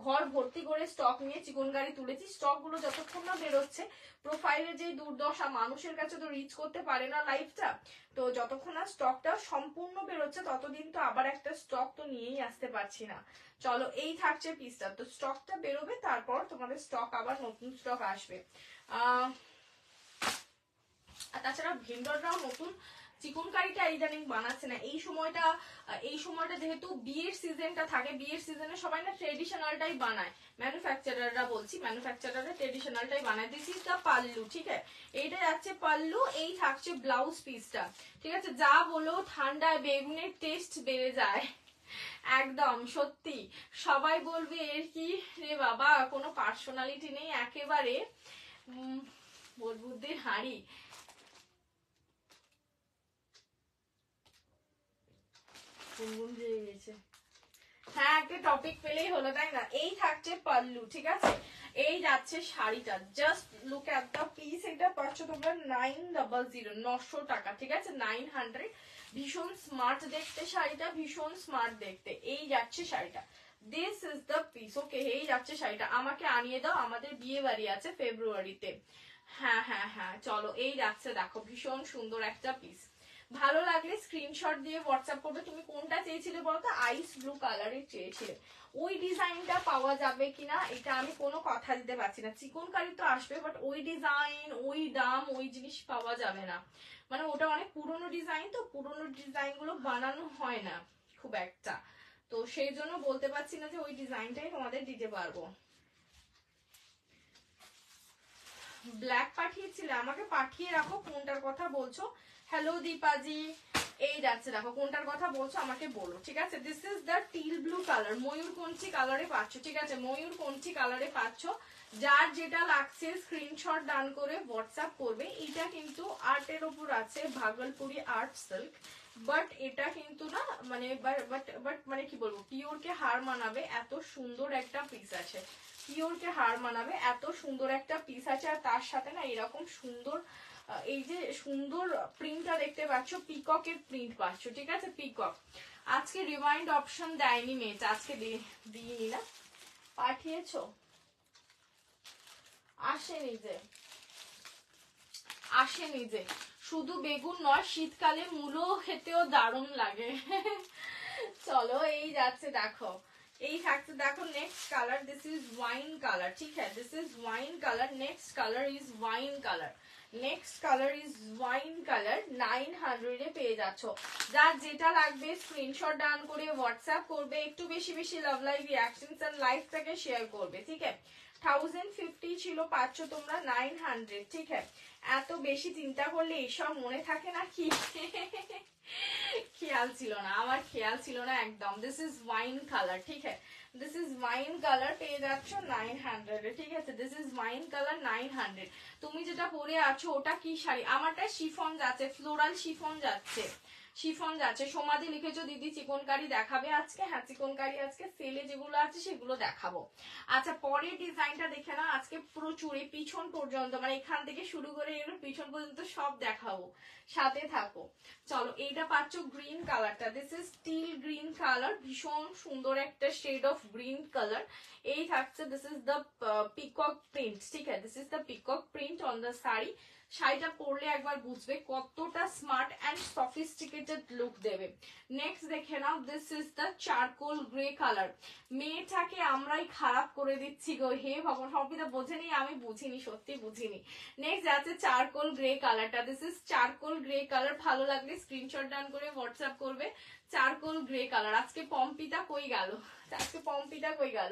Speaker 1: ঘর ভর্তি করে স্টক নিয়ে চিকনকারি তুলেছি, স্টক গুলো যতক্ষণ না বেরোচ্ছে, প্রোফাইলে যে দুর্দশা, মানুষের কাছে তো রিচ করতে পারে না লাইভটা, তো যতক্ষণ না স্টকটা সম্পূর্ণ বেরোচ্ছে ততদিন তো আবার একটা স্টক তো নিয়েই আসতে পারছি না। চলো এই থাকছে পিসটা, তো স্টকটা বেরোবে, তারপর তোমাদের স্টক আবার নতুন স্টক আসবে। আর তাছাড়া ভেন্ডররাও নতুন চিকনকারিটা ইদানিং বানাচ্ছে না। এই সময়টা যেহেতু বিয়ের সিজনটা থাকে, বিয়ের সিজনে সবাই না ট্রেডিশনালটাই বানায়, ম্যানুফ্যাকচারাররা বলছি, ম্যানুফ্যাকচারাররা ট্রেডিশনালটাই বানায়। দিস ইজ দ্য পাল্লু, ঠিক আছে, এইটা যাচ্ছে পাল্লু, এই থাকছে ব্লাউজ পিসটা, ঠিক আছে। যা বলো ঠান্ডায় বেগুনের টেস্ট বেড়ে যায়, একদম সত্যি, সবাই বলবে এর কি রে বাবা, কোনো পার্সোনালিটি নেই, একেবারে বুদ্ধির হাঁড়ি। গুনগুন দিয়ে গেছে। হ্যাঁ, একটা টপিক পেলেই হলো, তাই না? এই থাকছে পাল্লু, ঠিক আছে? এই যাচ্ছে শাড়িটা, just look at the piece. এটা পাচ্ছ তোমরা 900 টাকা, ঠিক আছে? 900। ভীষণ স্মার্ট দেখতে শাড়িটা, ভীষণ স্মার্ট দেখতে। এই যাচ্ছে শাড়িটা, দিস ইজ দ্য পিস। ওকে, এই যাচ্ছে শাড়িটা। আমাকে আনিয়ে দাও, আমাদের বিয়ে বাড়ি আছে ফেব্রুয়ারিতে। হ্যাঁ হ্যাঁ হ্যাঁ, চলো। এই যাচ্ছে, দেখো ভীষণ সুন্দর একটা পিস। ভালো লাগলে স্ক্রিনশট দিয়ে হোয়াটসঅ্যাপ করবে। তুমি কোনটা চেয়েছিলে বলতো? আইস ব্লু কালারের চেয়েছিলে। ওই ডিজাইনটা পাওয়া যাবে কিনা এটা আমি কোনো কথা দিতে পারছি না। চিকনকারি তো আসবে, বাট ওই ডিজাইন, ওই দাম, ওই জিনিস পাওয়া যাবে না। মানে ওটা অনেক পুরনো ডিজাইন, তো পুরনো ডিজাইন গুলো বানানো হয় না খুব একটা, তো সেই জন্য বলতে পারছি না যে ওই ডিজাইনটাই তোমাদের দিতে পারবো। ব্ল্যাক পাঠিয়েছিলে, আমাকে পাঠিয়ে রাখো কোনটার কথা বলছো। হ্যালো দীপাজি, এই যাচ্ছে, দেখো কোনটার কথা বলছো আমাকে বলো, ঠিক আছে? This is the teal blue colour, ময়ূরকণ্ঠী কালারে পাচ্ছ, ঠিক আছে? ময়ূরকণ্ঠী কালারে পাচ্ছ। যার যেটা লাগছে স্ক্রিনশট ডান করে হোয়াটসঅ্যাপ করবে। এটা কিন্তু আর্টের ওপর আছে, ভাগলপুরি আর্ট সিল্ক, বাট এটা কিন্তু না মানে বাট মানে কি বলবো, পিওর কে হার মানাবে এত সুন্দর একটা পিস আছে। পিওর কে হার মানাবে এত সুন্দর একটা পিস আছে। আর তার সাথে না এরকম সুন্দর, এই যে সুন্দর প্রিন্টটা দেখতে পাচ্ছ, পিককের প্রিন্ট পাচ্ছ, ঠিক আছে? পিকক। আজকে রিমাইন্ড অপশন দেয়নি মেয়েটা, আজকে দিইনি না। পাঠিয়েছো? আসেনি যে, আসেনি যে। শুধু বেগুন নয়, শীতকালে মূলো খেতেও দারুণ লাগে। চলো, এই যাচ্ছে, দেখো এই থাকছে, দেখো next colour, this is wine colour, ঠিক আছে? This is wine colour, next colour is wine colour, next colour is wine colour. 900 এ পেয়ে যাচ্ছ। যার যেটা লাগবে স্ক্রিনশট ডান করে হোয়াটসঅ্যাপ করবে। একটু বেশি বেশি লাভ লাইভ রিয়াকশনস এন্ড লাইভটাকে শেয়ার করবে, ঠিক আছে? 1050 ছিল, পাচ্ছ তোমরা 900, ঠিক আছে? এত বেশি চিন্তা করলে এসব মনে থাকে নাকি? খেয়াল ছিল না, আমার খেয়াল ছিল না একদম। দিস ইজ ওয়াইন কালার, ঠিক আছে? দিস ইজ ওয়াইন কালার, পেয়ে যাচ্ছ 900, ঠিক আছে? This is wine colour, 900। তুমি যেটা পরে আছো ওটা কি শাড়ি? আমারটা শিফন যাচ্ছে, ফ্লোরাল শিফন যাচ্ছে, শিফন যাচ্ছে। সমাধি লিখেছো দিদি চিকনকারি দেখাবে আজকে? হ্যাঁ, চিকনকারি আজকে সেলে যেগুলো আছে সেগুলো দেখাবো। আচ্ছা, পরের ডিজাইনটা দেখে না, আজকে প্রচুর এই পিছন পর্যন্ত, মানে এখান থেকে শুরু করে এগুলো পিছন পর্যন্ত সব দেখাবো, সাথে থাকো। চলো, এইটা পাচ্ছ গ্রিন কালারটা, this is steel green colour, ভীষণ সুন্দর একটা শেড অফ গ্রিন কালার। এই থাকছে, this is the peacock print, ঠিক আছে? This is the peacock print on the sari. শাড়িটা পরলে একবার বুঝবে কতটা স্মার্ট অ্যান্ড সফিস্টিকেটেড লুক দেবে। নেক্সট দেখে নাও, this is the charcoal grey colour. মেয়েটাকে আমরাই খারাপ করে দিচ্ছি গো, হে ভগবান। সবিতা বোঝেনি, আমি বুঝিনি, সত্যি বুঝিনি। নেক্সট আছে চারকোল গ্রে কালারটা, this is charcoal grey colour. ভালো লাগলে স্ক্রিনশট ডান করে হোয়াটসঅ্যাপ করবে। Charcoal grey colour. আজকে পম্পিটা কই গেল? আজকে পম্পিটা কই গেল?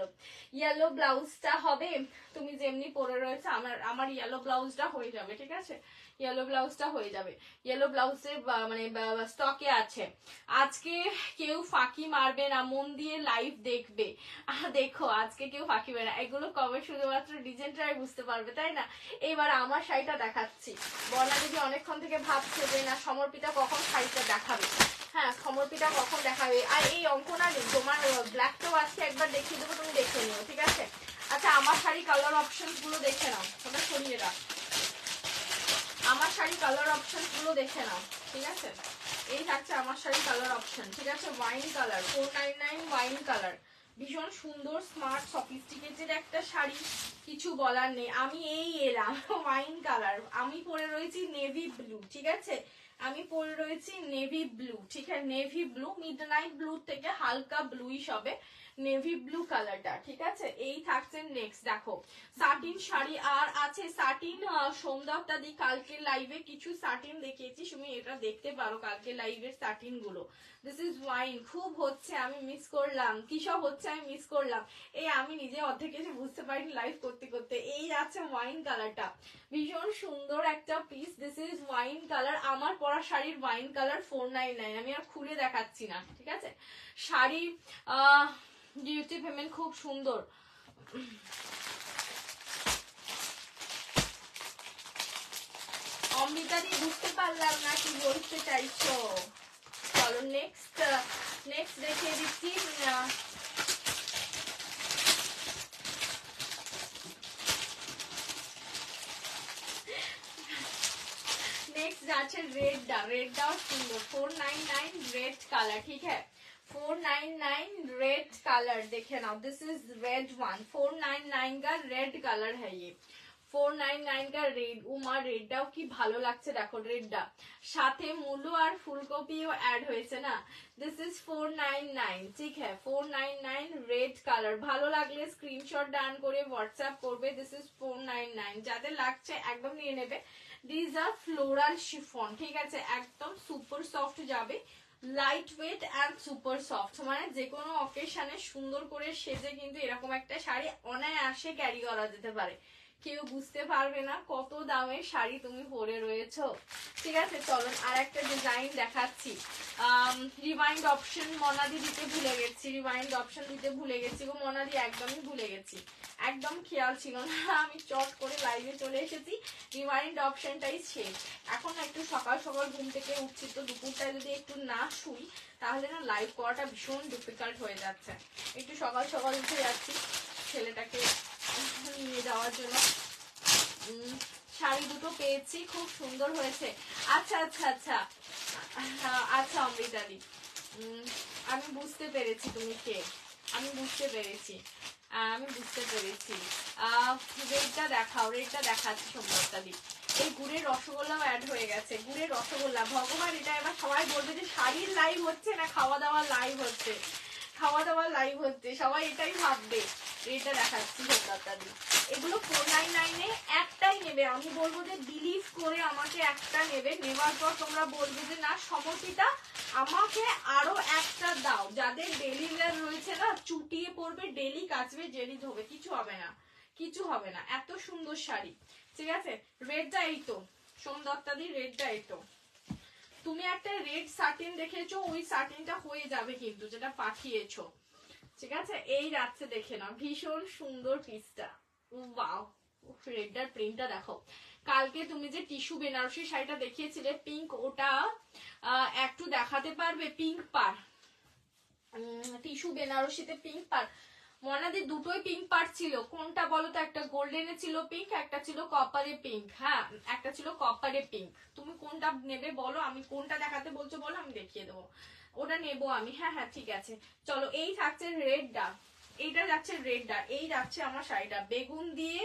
Speaker 1: ইয়েলো ব্লাউজটা হবে, তুমি যেমনি পরে রয়েছে আমার ইয়েলো ব্লাউজটা হয়ে যাবে, ঠিক আছে? ইয়েলো ব্লাউজটা হয়ে যাবে। ইয়েলো ব্লাউজের মানে স্টকে আছে। আজকে কেউ ফাঁকি মারবে না, মন দিয়ে লাইভ দেখবে। দেখো, আজকে কেউ ফাঁকি মারবে না, এগুলো কবে শুধুমাত্র ডিজাইনটাই বুঝতে পারবে, তাই না? এবার আমার শাড়িটা দেখাচ্ছি। বলা দিদি অনেকক্ষণ থেকে ভাবছে যে না সমর্পিতা কখন শাড়িটা দেখাবে। হ্যাঁ, সমর্পিতা কখন দেখাবে। আর এই অঙ্কনা নেই, তোমার ব্ল্যাকটাও আজকে একবার দেখিয়ে দেবো, তুমি দেখে নিও, ঠিক আছে? আচ্ছা, আমার শাড়ি কালার অপশন গুলো দেখে নাও, ওটা সরিয়ে রাখ। আমার শাড়ি কালার অপশন গুলো দেখে নাও, ঠিক আছে? এই থাকছে আমার শাড়ি কালার অপশন, ঠিক আছে? Wine colour, 499 wine colour. ভীষণ সুন্দর স্মার্ট সফিস্টিকেটেড একটা শাড়ি, কিছু বলার নেই। আমি এই এলাম ওয়াইন কালার, আমি পরে রয়েছি নেভি ব্লু, ঠিক আছে? আমি পরে রয়েছি নেভি ব্লু, ঠিক আছে? নেভি ব্লু, মিডনাইট ব্লু থেকে হালকা ব্লুইশ হবে নেভি ব্লু কালারটা, ঠিক আছে? এই থাকছে নেক্সট, দেখো সাটিন শাড়ি। আর আছে সাটিন, সোমদত্তা দি কালকের লাইভে কিছু সাটিন দেখিয়েছি, তুমি এটা দেখতে পারো কালকে লাইভের সাটিন গুলো। দিস ইজ ওয়াইন, খুব হচ্ছে, আমি মিস করলাম, কি সব হচ্ছে আমি মিস করলাম। এই আমি নিজে অর্ধেক এসে বুঝতে পারিনি লাইভ করতে করতে। এই আছে ওয়াইন কালারটা, ভীষণ সুন্দর একটা piece. This is wine colour, আমার পরা শাড়ির ওয়াইন কালার 499। আমি আর খুলে দেখাচ্ছি না, ঠিক আছে? শাড়ি ডিউটি পেমেন্ট খুব সুন্দর। অমৃতা দি বুঝতে পারলাম না কি বলতে চাইছো। চলো নেক্সট নেক্সট দেখিয়ে দিচ্ছি नेक्स्ट जाच्छे रेडটাও সুন্দর 499 रेड कलर ठीक है 499 रेड कलर देखे now this is red one 499 का रेड कलर है ये 499 का रेड उमा रेडটাও কি ভালো লাগছে দেখো রেডটা সাথে মুলো আর ফুলকপিও অ্যাড হয়েছে না দিস ইজ 499 ঠিক है 499 রেড কালার ভালো লাগলে স্ক্রিনশট ডান করে হোয়াটসঅ্যাপ করবে দিস ইজ 499 যাদের লাগছে একদম নিয়ে নেবে দিস আর ফ্লোরাল শিফন ঠিক আছে একদম সুপার সফট যাবে light weight and super soft মানে যে কোনো অকেশনে সুন্দর করে সেজে কিন্তু এরকম একটা শাড়ি অনায়াসে ক্যারি করা যেতে পারে কেউ বুঝতে পারবে না কত দামের শাড়ি তুমি পরে রয়েছো ঠিক আছে চলো আর একটা ডিজাইন দেখাচ্ছি রিমাইন্ড অপশন মনাদি দিতে ভুলে গেছি রিমাইন্ড অপশন দিতে ভুলে গেছি গো মনাদি একদমই ভুলে গেছি একদম খেয়াল ছিল না আমি চট করে লাইভে চলে এসেছি রিমাইন্ড অপশনটাই শেষ এখন একটু সকাল সকাল ঘুম থেকে উঠছি তো দুপুরটায় যদি একটু না শুই তাহলে না লাইভ করাটা ভীষণ ডিফিকাল্ট হয়ে যাচ্ছে একটু সকাল সকাল উঠে যাচ্ছি ছেলেটাকে নিয়ে যাওয়ার জন্য শাড়ি দুটো পেয়েছি খুব সুন্দর হয়েছে আচ্ছা আচ্ছা আচ্ছা আচ্ছা অমৃতাদি আমি বুঝতে পেরেছি তুমি কে আমি বুঝতে পেরেছি রেডটা দেখাও রেডটা দেখাচ্ছি সোমবারটাদি এই গুড়ের রসগোল্লাও অ্যাড হয়ে গেছে গুড়ের রসগোল্লা ভগবান এটা এবার সবাই বলবে যে শাড়ির লাইভ হচ্ছে না খাওয়া দাওয়ার লাইভ হচ্ছে সবাই এটাই ভাববে এটা দেখাচ্ছি সোমবারটাদি এগুলো 499 একটাই নেবে আমি বলবো যে বিলিভ করে আমাকে একটা নেবে নেওয়ার পর তোমরা বলবে যে না সমর্পিতা আমাকে আরো একটা দাও যাদের ডেলি ওয়্যার রয়েছে না চুটিয়ে পড়বে ডেলি কাচবে জেলি ধোবে কিছু হবে না এত সুন্দর শাড়ি ঠিক আছে রেডটা এই তো সোমদত্তাদি রেডটা এই তো তুমি একটা রেড সাটিন দেখেছো ওই সাটিনটা হয়ে যাবে কিন্তু যেটা পাঠিয়েছো ঠিক আছে এই রাত্রে দেখে নাও ভীষণ সুন্দর পিসটা ওয়াও রেডটার প্রিন্টটা দেখো কালকে তুমি যে টিস্যু বেনারসি শাড়িটা দেখিয়েছিলে পিঙ্ক ওটা একটু দেখাতে পারবে পিঙ্ক পার টিস্যু বেনারসিতে পিঙ্ক পার মনাদি দুটোই পিঙ্ক পার ছিল কোনটা বলো তো একটা গোল্ডেনে ছিল পিঙ্ক একটা ছিল কপারে পিঙ্ক হ্যাঁ একটা ছিল কপারে পিঙ্ক তুমি কোনটা নেবে বলো আমি কোনটা দেখাতে বলছো বলো আমি দেখিয়ে দেবো ওটা নেবো আমি হ্যাঁ হ্যাঁ ঠিক আছে চলো এই থাকছে রেডটা এইটা যাচ্ছে রেডটা এই যাচ্ছে আমার শাড়িটা বেগুন দিয়ে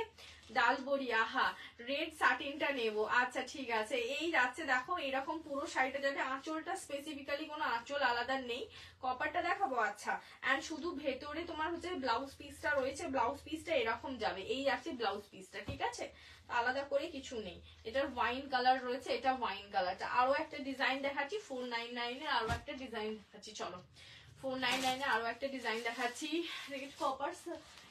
Speaker 1: ডালবড়ি আহা রেড সাটিনটা নেবো আচ্ছা ঠিক আছে এই যাচ্ছে দেখো এরকম পুরো শাড়িটা যাবে আঁচলটা স্পেসিফিক্যালি কোনো আঁচল আলাদা নেই কপারটা দেখাবো আচ্ছা এন্ড শুধু ভেতরে তোমার হচ্ছে ব্লাউজ পিসটা রয়েছে ব্লাউজ পিসটা এরকম যাবে এই যাচ্ছে ব্লাউজ পিসটা ঠিক আছে আলাদা করে কিছু নেই এটার ওয়াইন কালার রয়েছে এটা ওয়াইন কালারটা আরো একটা ডিজাইন দেখাচ্ছি 499 এর আরো একটা ডিজাইন দেখাচ্ছি চলো 499 এ আরো একটা ডিজাইন দেখাচ্ছি কপার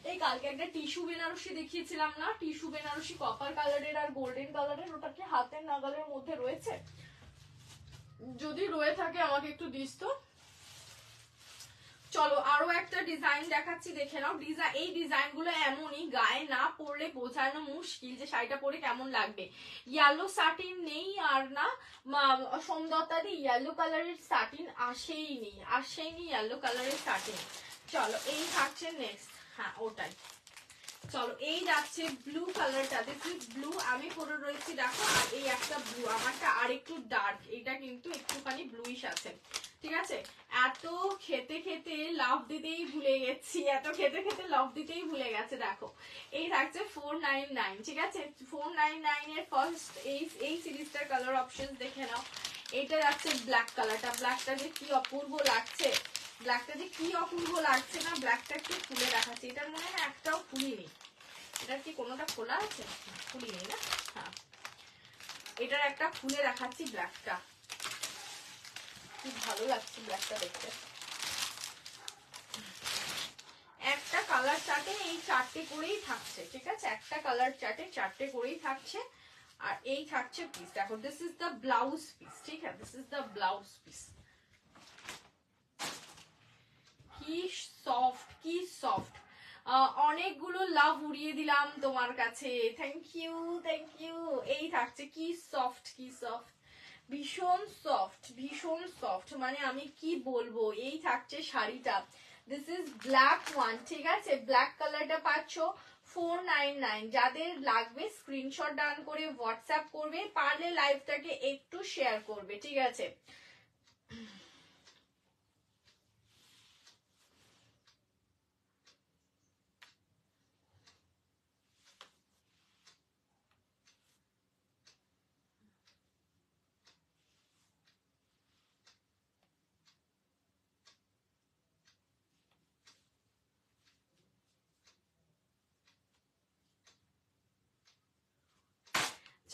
Speaker 1: এই কালকে একটা টিস্যু বেনারসি দেখিয়েছিলাম না টিস্যু বেনারসি কপার কালারের আর গোল্ডেন কালারের ওটা কি হাতের নাগালের মধ্যে রয়েছে যদি রয়ে থাকে আমাকে একটু দিস তো চলো আরো একটা ডিজাইন দেখাচ্ছি দেখে নাও এই ডিজাইন গুলো এমনই গায়ে না পরলে বোঝানো মুশকিল যে শাড়িটা পরে কেমন লাগবে ইয়েলো সাটিন নেই আর না সোমদত্তাদি ইয়েলো কালারের সাটিন আসেইনি ইয়েলো কালারের সাটিন চলো এই থাকছে নেক্সট হ্যাঁ ওটাই চলো এই যাচ্ছে ব্লু কালারটা দিস ইজ ব্লু আমি পরে রয়েছি দেখো আর এই একটা ব্লু আমারটা আর একটু ডার্ক এটা কিন্তু একটুখানি ব্লুইশ আছে ঠিক আছে এত খেতে খেতে লাভ দিতেই ভুলে গেছি দেখো এই থাকছে 499 ঠিক আছে 499 এর ফার্স্ট এই সিরিজটার কালার অপশনস দেখে নাও এটা যাচ্ছে ব্ল্যাক কালারটা ব্ল্যাকটা যে কি অপূর্ব লাগছে না ব্ল্যাকটা একটু খুলে দেখাচ্ছি এটার মনে হয় একটাও খুলিনি এটার কি কোনোটা খোলা আছে খুলিনি না হ্যাঁ এটার একটা খুলে দেখাচ্ছি ব্ল্যাকটা কি ভালো লাগছে ব্ল্যাকটা দেখতে একটা কালার চার্টে এই চারটে করেই থাকছে ঠিক আছে একটা কালার চার্টে চারটে করেই থাকছে আর এই থাকছে পিস দেখো this is the blouse piece ঠিক আছে this is the blouse piece কি সফট অনেকগুলো লাভ উড়িয়ে দিলাম তোমার কাছে থ্যাংক ইউ এই থাকছে কি সফট ভীষণ সফট, মানে আমি কি বলবো। এই থাকছে শাড়িটা, দিস ইজ ব্ল্যাক ওয়ান, ঠিক আছে, ব্ল্যাক কালারটা পাচ্ছ 499। যাদের লাগবে স্ক্রিনশট ডান করে হোয়াটসঅ্যাপ করবে, পারলে লাইভটাকে একটু শেয়ার করবে, ঠিক আছে।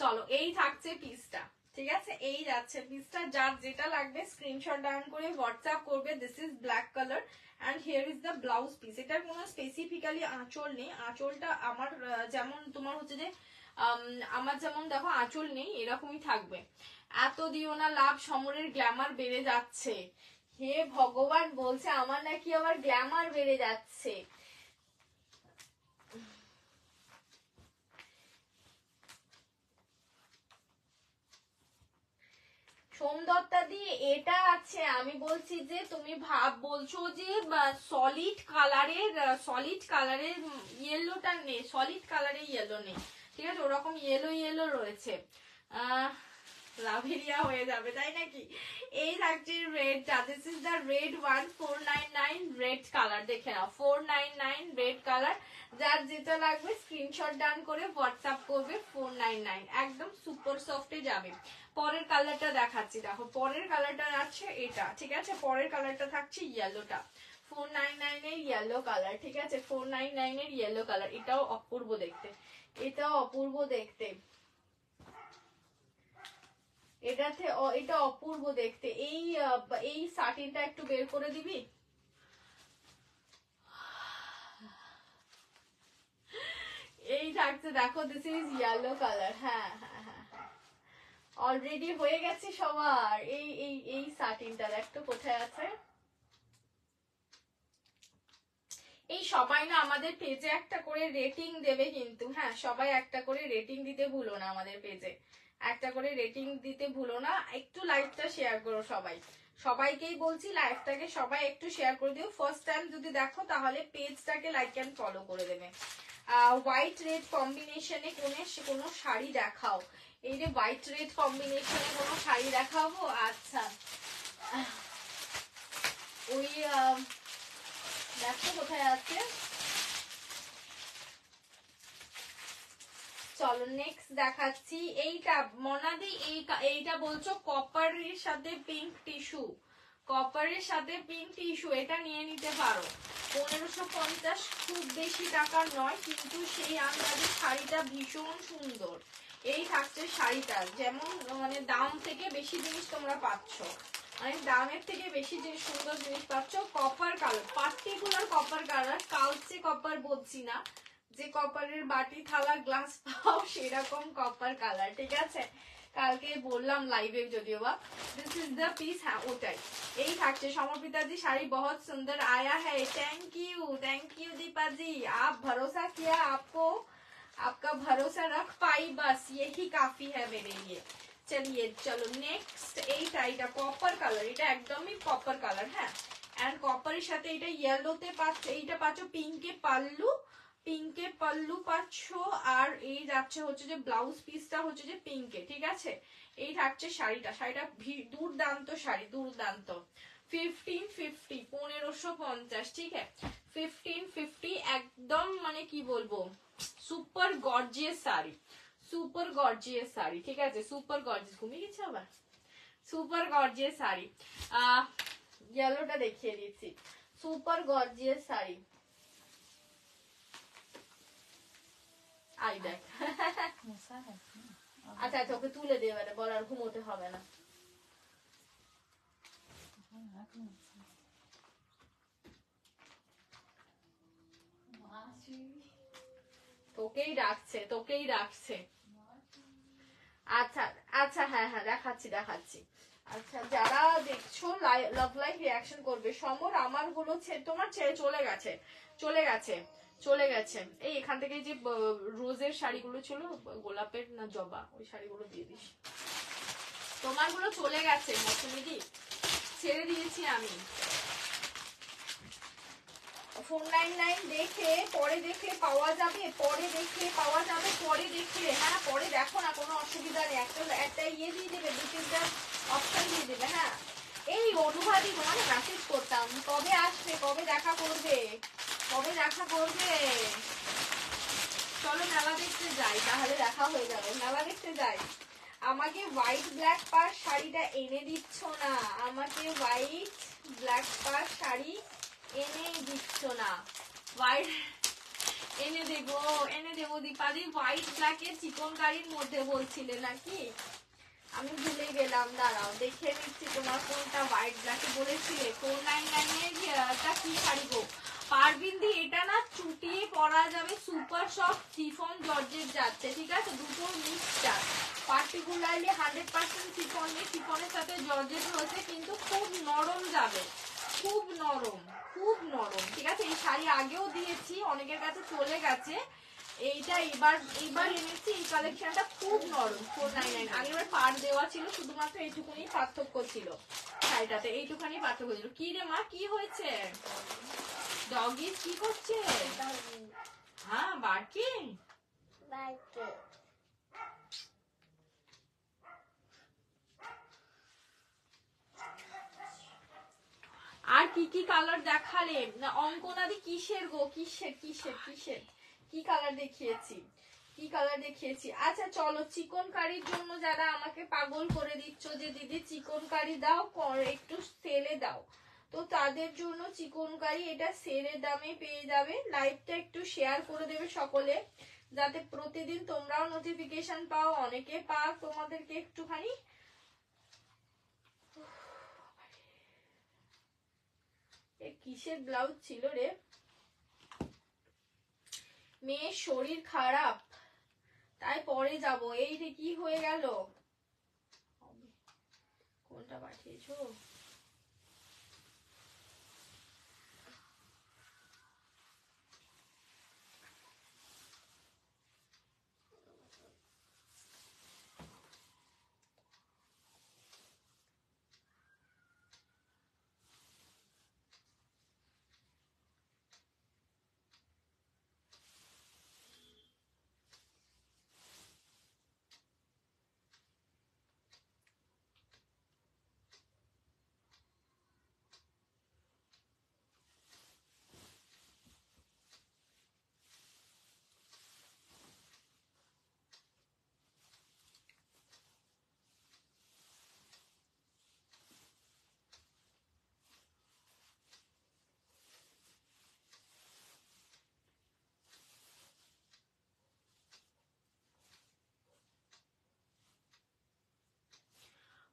Speaker 1: চলো, এই থাকছে পিসটা, ঠিক আছে, এই যাচ্ছে পিসটা। যার যেটা লাগবে স্ক্রিনশট ডাউন করে হোয়াটসঅ্যাপ করবে। This is black colour and here is the blouse piece. এটার কোনো স্পেসিফিক্যালি আঁচল নেই, আঁচলটা আমার যেমন তোমার হচ্ছে যে আমার যেমন দেখো আঁচল নেই, এরকমই থাকবে। এত দিও না লাভ, সমরের গ্ল্যামার বেড়ে যাচ্ছে। হে ভগবান, বলছে আমার নাকি আবার গ্ল্যামার বেড়ে যাচ্ছে। সোমদত্তা দি এটা আছে, আমি বলছি যে তুমি বলছো যে সলিড কালারের ইয়েলোটা নেই, সলিড কালারের ইয়েলো নেই, ঠিক আছে, ওরকম ইয়েলো রয়েছে। লাভেরিয়া হয়ে যাবে তাই নাকি। এই থাকছে রেডটা, this is the red one, 499 red colour, দেখে নাও 499 রেড কালার। যার যেটা লাগবে স্ক্রিনশট ডান করে হোয়াটসঅ্যাপ করবে, 499, একদম সুপার সফটে যাবে। পরের কালারটা দেখাচ্ছি, দেখো পরের কালারটা আছে এটা, ঠিক আছে, পরের কালারটা থাকছে ইয়েলোটা, 499 এর ইয়েলো কালার, ঠিক আছে, 499 এর ইয়েলো কালার। এটাও অপূর্ব দেখতে, এটাও অপূর্ব দেখতে, এটা অপূর্ব দেখতে। এই সাটিনটা একটু বের করে দিবি। এই থাকছে দেখো, দিস ইজ ইয়েলো কালার। হ্যাঁ হ্যাঁ হ্যাঁ, অলরেডি হয়ে গেছে সবার। এই সাটিনটা দেখতো কোথায় আছে। এই সবাই না আমাদের পেজে একটা করে রেটিং দেবে কিন্তু, হ্যাঁ সবাই একটা করে রেটিং দিতে ভুলো না, আমাদের পেজে একটা করে রেটিং দিতে ভুলো না। একটু লাইভটা শেয়ার করো সবাই, সবাইকেই বলছি লাইভটাকে সবাই একটু শেয়ার করে দিও। ফার্স্ট টাইম যদি দেখো তাহলে পেজটাকে লাইক এন্ড ফলো করে দেবে। হোয়াইট রেড কম্বিনেশনে কোনো শাড়ি দেখাও। এই যে হোয়াইট রেড কম্বিনেশনে কোনো শাড়ি দেখাবো, আচ্ছা ওই দেখো কোথায় আছে। চলো নেক্সট দেখাচ্ছি। এইটা মনাদি, এইটা বলছো কপারের সাথে পিঙ্ক টিস্যু, কপারের সাথে পিঙ্ক টিস্যু, এটা নিয়ে নিতে পারো। 1550 খুব বেশি টাকার নয়, কিন্তু সেই আন্দাজে শাড়িটা ভীষণ সুন্দর। এই থাকছে শাড়িটা, যেমন মানে দাম থেকে বেশি জিনিস তোমরা পাচ্ছ, মানে দামের থেকে বেশি জিনিস, সুন্দর জিনিস পাচ্ছ। Copper colour, particular copper colour, কালচে কপার বলছি না, যে কপারের বাটি থালা গ্লাস পাও সেরকম কপার কালার, ঠিক আছে, কালকে বললাম লাইভে যদিও বা। দিস ইজ দ্য পিস, হ্যাঁ ওটাই। এই থাকছে समर्पिता जी, শাড়ি बहुत सुंदर आया है, थैंक यू दीपा जी, आप भरोसा किया, आपका भरोसा रख पाई, बस यही काफी है मेरे लिए। चलिए चलो नेक्स्ट, এইটা কপার কালার, এটা একদমই কপার কালার, হ্যাঁ, এন্ড কপারের সাথে এটা ইয়েলোতে পাচ্ছ, এইটা পাচ্ছ পিঙ্কে পাল্লু, পিঙ্কে পাল্লু পাচ্ছ, আর এই যাচ্ছে হচ্ছে যে ব্লাউজ পিসটা হচ্ছে যে পিঙ্কে, ঠিক আছে। এই থাকছে শাড়িটা, শাড়িটা দুর্দান্ত শাড়ি, দুর্দান্ত। 1550, 1550, ঠিক আছে, 1550, একদম মানে কি বলবো, super gorgeous sari, super gorgeous sari, ঠিক আছে, সুপার গর্জিয়াস। ঘুমিয়ে গেছে আবার, সুপার গর্জিয়াস শাড়ি। ইয়েলোটা দেখিয়ে দিচ্ছি, সুপার গর্জিয়াস শাড়ি। আই দেখ, আচ্ছা আচ্ছা ওকে তুলে দে, এবারে বল আর ঘুমোতে হবে না। তোকেই ডাকছে, তোকেই ডাকছে। আচ্ছা আচ্ছা, হ্যাঁ হ্যাঁ দেখাচ্ছি দেখাচ্ছি। আচ্ছা যারা দেখছো লাভ লাইভ রিয়াকশন করবে। সমর আমার গুলো তোমার ছেড়ে চলে গেছে, চলে গেছে, চলে গেছে। এই এখান থেকে যে রোজের শাড়িগুলো ছিল, গোলাপের না জবা, ওই শাড়িগুলো দিয়ে দিস। তোমার গুলো চলে গেছে মৌসুমিদি, ছেড়ে দিয়েছি আমি। 499 দেখে পরে দেখে পাওয়া যাবে, পরে দেখে পাওয়া যাবে, পরে দেখে, হ্যাঁ পরে দেখো না, কোনো অসুবিধা নেই। একটা ইয়ে দিয়ে দেবে, 2-3টা অপশন দিয়ে দেবে। হ্যাঁ এই অনুবাদী তোমাকে মেসেজ করতাম, কবে আসবে, কবে দেখা করবে, কবে দেখা করবে। চলো মেলা দেখতে যাই, তাহলে দেখা হয়ে যাবে। মেলা দেখতে যাই। আমাকে হোয়াইট ব্ল্যাক পার শাড়িটা এনে দিচ্ছ না, আমাকে হোয়াইট ব্ল্যাক পার শাড়ি এনে দিচ্ছ না। হোয়াইট এনে দেবো দীপাদি। হোয়াইট ব্ল্যাকের চিকনকারির মধ্যে বলছিলে নাকি? আমি ভুলে গেলাম, দাঁড়াও দেখে নিচ্ছি তোমার কোনটা হোয়াইট ব্ল্যাকে বলেছিলে। 499 কি শাড়ি গো পারবিন্দি? এটা না চুটিয়ে পরা যাবে, সুপার সফট শিফন জর্জেট যাচ্ছে, ঠিক আছে, দুটো মিক্সচার। পার্টিকুলারলি 100% শিফন নিয়ে, শিফনের সাথে জর্জেট হয়েছে, কিন্তু খুব নরম যাবে, খুব নরম, খুব নরম, ঠিক আছে। এই শাড়ি আগেও দিয়েছি, অনেকের কাছে চলে গেছে। এইটা এবার এনেছি, এই কালেকশনটা খুব নরম। 499 আগেরবার পার দেওয়া ছিল, শুধুমাত্র এইটুকুনি পার্থক্য ছিল শাড়িটাতে, এইটুখানি পার্থক্য ছিল। কি রে মা, কি হয়েছে? ডগি কি করছে? হ্যাঁ বার্কিং। আর কি কি কালার দেখালে না অঙ্কনাদি? কিসের গো, কিসের কিসের কিসের কি কালার দেখিয়েছি, কি কালার দেখিয়েছি? আচ্ছা চলো, চিকন কারির জন্য যারা আমাকে পাগল করে দিচ্ছ যে দিদি চিকন কারি দাও, একটু সেলে দাও, তো তাদের জন্য চিকন কারি এটা সেলের দামে পেয়ে যাবে। লাইভটা একটু শেয়ার করে দেবে সকলে, যাতে প্রতিদিন তোমরাও নোটিফিকেশন পাও, অনেকে পাও, তোমাদেরকে একটুখানি। কিসের ব্লাউজ ছিল রে? মেয়ের শরীর খারাপ তাই পরে যাব। এই রে কি হয়ে গেল? কোনটা পাঠিয়েছো?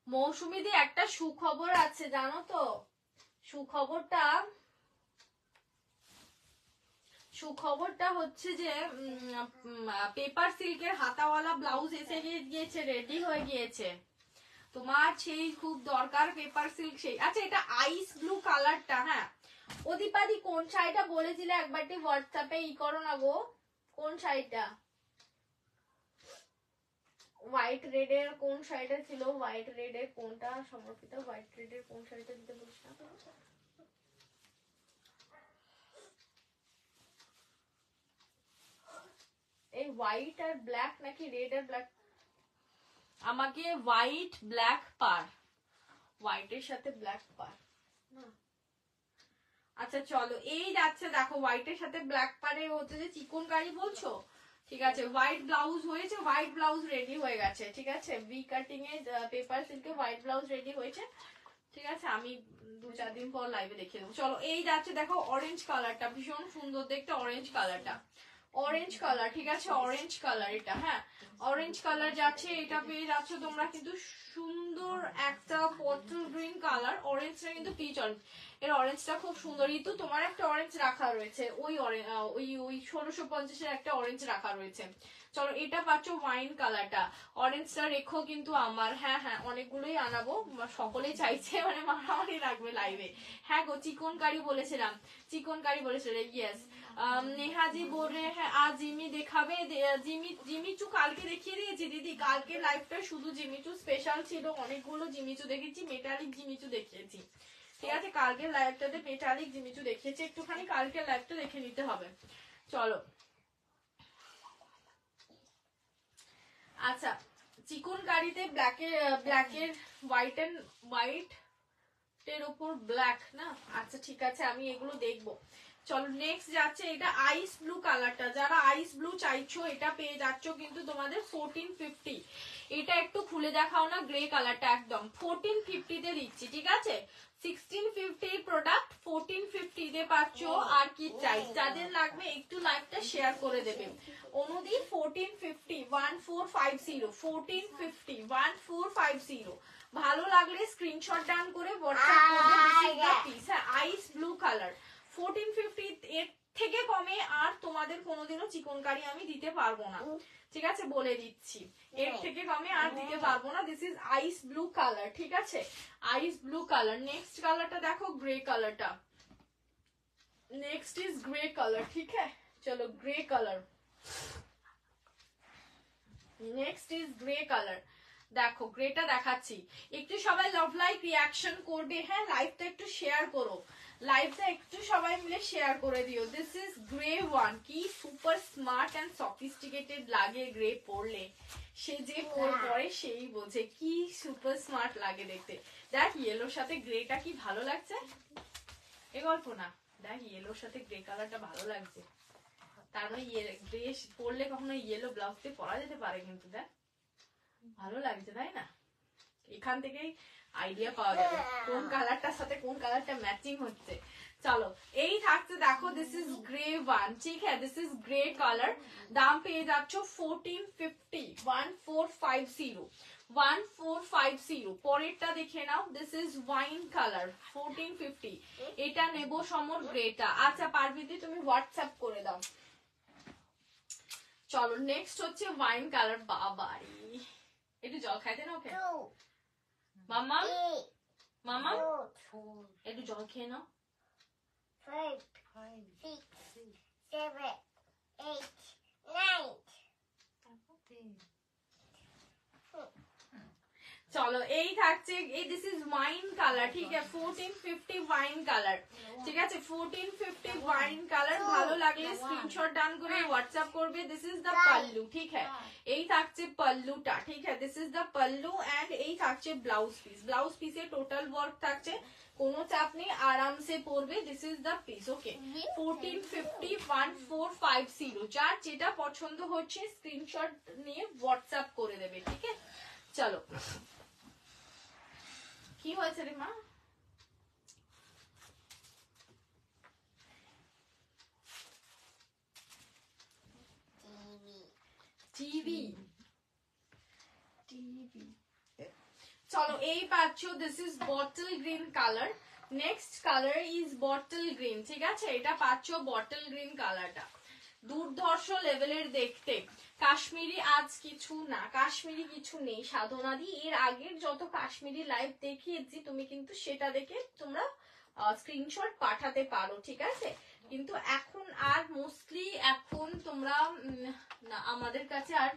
Speaker 1: মৌসুমীদি একটা সুখবর আছে জানো তো? সুখবরটা হচ্ছে যে পেপার সিল্কের হাতাওয়ালা ব্লাউজ এসে গিয়েছে, রেডি হয়ে গিয়েছে। তোমার সেই খুব দরকার পেপার সিল্ক সেই। আচ্ছা এটা আইস ব্লু কালারটা, হ্যাঁ অধিপাদি কোন শাড়িটা বলেছিলে একবারটি হোয়াটসঅ্যাপে ই করো না গো, কোন শাড়িটা? হোয়াইট রেড এর কোন শাড়িটা ছিল? হোয়াইট রেড এর কোনটা সমর্পিত? হোয়াইট রেড এর কোন শাড়িটা দিতে বলছি না? এই হোয়াইট আর ব্ল্যাক নাকি রেড আর ব্ল্যাক? আমাকে হোয়াইট ব্ল্যাক পার, হোয়াইটের সাথে ব্ল্যাক পার না। আচ্ছা চলো এই যাচ্ছে, দেখো হোয়াইটের সাথে ব্ল্যাক পারে হচ্ছে যে চিকন কারি বলছো, ঠিক আছে। হোয়াইট ব্লাউজ হয়েছে, হোয়াইট ব্লাউজ রেডি হয়ে গেছে, ঠিক আছে। V cutting a paper সিল্কে white blouse ready হয়েছে, ঠিক আছে। আমি 2-4 দিন পর লাইভে দেখিয়ে দেবো। চলো এই যাচ্ছে, দেখো অরেঞ্জ কালারটা ভীষণ সুন্দর দেখতে, অরেঞ্জ কালারটা, অরেঞ্জ কালার, ঠিক আছে, অরেঞ্জ কালার এটা, হ্যাঁ অরেঞ্জ কালার যাচ্ছে। এটা পেয়ে যাচ্ছ তোমরা কিন্তু সুন্দর একটা পটল গ্রিন কালার, অরেঞ্জটা কিন্তু পিচ অরেঞ্জ, এর অরেঞ্জটা খুব সুন্দর। ঋতু তোমার একটা অরেঞ্জ রাখা রয়েছে, ওই ওই 1650-এর একটা অরেঞ্জ রাখা রয়েছে। চলো এটা পাচ্ছ ওয়াইন কালারটা, অরেঞ্জটা রেখো কিন্তু আমার, হ্যাঁ হ্যাঁ অনেকগুলোই আনাবো, সকলেই চাইছে মানে মারামারি রাখবে লাইভে। হ্যাঁ গো চিকন কারি বলেছিলাম, চিকন কারি বলেছিলাম, ইয়েস। নেহাজি बोल रहे हैं आज জিমি দেখাবে জিমিচু কালকে দেখিয়ে দিয়েছি দিদি কালকে লাইভটা শুধু জিমিচু স্পেশাল ছিল অনেকগুলো জিমিচু দেখেছি মেটালিক জিমিচু দেখিয়েছি ঠিক আছে কালকে লাইভটাতে মেটালিক জিমিচু দেখিয়েছি একটুখানি কালকে লাইভটা দেখে নিতে হবে চলো আচ্ছা চিকন কারিতে ব্ল্যাকের হোয়াইট এন্ড হোয়াইট এর উপর ব্ল্যাক না আচ্ছা ঠিক আছে আমি এগুলো দেখবো চলো নেক্সট যাচ্ছে এটা আইস ব্লু কালারটা যারা আইস ব্লু চাইছো এটা পেয়ে যাচ্ছ কিন্তু তোমাদের 1450 এটা একটু খুলে দেখাও না গ্রে কালারটা একদম 1450 তে দিচ্ছি ঠিক আছে 1650 প্রোডাক্ট 1450 তে পাচ্ছ আর কি চাই যাদের লাগবে একটু লাইভটা শেয়ার করে দেবে অনুদি 1450 1450 1450 1450 ভালো লাগলে স্ক্রিনশট ডান করে হোয়াটসঅ্যাপ করবে দিস ইজ দ্য পিস হ্যাঁ আইস ব্লু কালার 1450 এর থেকে কমে আর তোমাদের কোনোদিনও চিকন কারি আমি দিতে পারবো না ঠিক আছে বলে দিচ্ছি এর থেকে কমে আর দিতে পারবো না this is ice blue colour ঠিক আছে আইস ব্লু কালার নেক্সট কালারটা দেখো গ্রে কালারটা নেক্সট ইজ গ্রে কালার ঠিক আছে চলো grey colour next is grey colour দেখো গ্রেটা দেখাচ্ছি একটু সবাই লাভ লাইক রিঅ্যাকশন করবে হ্যাঁ লাইভটা একটু শেয়ার করো লাইভটা একটু সবাই মিলে শেয়ার করে দিও দিস ইজ গ্রে ওয়ান কি সুপার স্মার্ট এন্ড সফিস্টিকেটেড লাগে গ্রে পরলে সে যে পরে সেই বোঝে কি সুপার স্মার্ট লাগে দেখতে দেখ ইয়েলোর সাথে গ্রেটা কি ভালো লাগছে এ গল্প না দেখ ইয়েলোর সাথে গ্রে কালারটা ভালো লাগছে তার মানে গ্রে পরলে কখনো ইয়েলো ব্লাউজ দিয়ে পরা যেতে পারে কিন্তু দেখ ভালো লাগছে তাই না এখান থেকেই আইডিয়া পাওয়া যাবে কোন কালারটার সাথে কোন কালারটা ম্যাচিং হচ্ছে চলো এই থাকছে দেখো দিস ইজ গ্রে ওয়ান ঠিক আছে দিস ইজ গ্রে কালার দাম পেয়ে যাচ্ছ 1450 1450 1450 পরেরটা দেখে নাও দিস ইজ ওয়াইন কালার 1450 এটা নেব সমর গ্রেটা আচ্ছা পারবিদি তুমি হোয়াটসঅ্যাপ করে দাও চলো নেক্সট হচ্ছে ওয়াইন কালার বাবারি একটু জল খাইতে না ওকে মামা মামা একটু জল খেয়ে নাও
Speaker 2: 5 6 7 8 9
Speaker 1: চলো এই থাকছে এই দিস ইজ ওয়াইন কালার ঠিক আছে 1450 ওয়াইন কালার ঠিক আছে 1450 ওয়াইন কালার ভালো লাগলে স্ক্রিনশট ডান করে হোয়াটসঅ্যাপ করবে দিস ইজ দ্য পাল্লু ঠিক আছে এই থাকছে পাল্লুটা ঠিক আছে this is the pallu and এই থাকছে ব্লাউজ পিসে টোটাল ওয়ার্ক থাকছে কোনো চাপ নেই আরামসে পরবে this is the piece okay 1450 1450 যার যেটা পছন্দ হচ্ছে স্ক্রিনশট নিয়ে হোয়াটসঅ্যাপ করে দেবে ঠিক আছে চলো কি হয়েছে রে মা টিভি চলো এই পাচ্ছ this is bottle green colour next colour is bottle green ঠিক আছে এটা পাচ্ছ বটল গ্রিন কালারটা দুর্ধর্ষ লেভেলের দেখতে কাশ্মীরি আজ কিছু না কাশ্মীরি কিছু নেই সাধনাদি এর আগের যত কাশ্মীরি লাইভ দেখিয়েছি তুমি কিন্তু সেটা দেখে তোমরা স্ক্রিনশট পাঠাতে পারো ঠিক আছে কিন্তু এখন আর মোস্টলি এখন তোমরা না আমাদের কাছে আর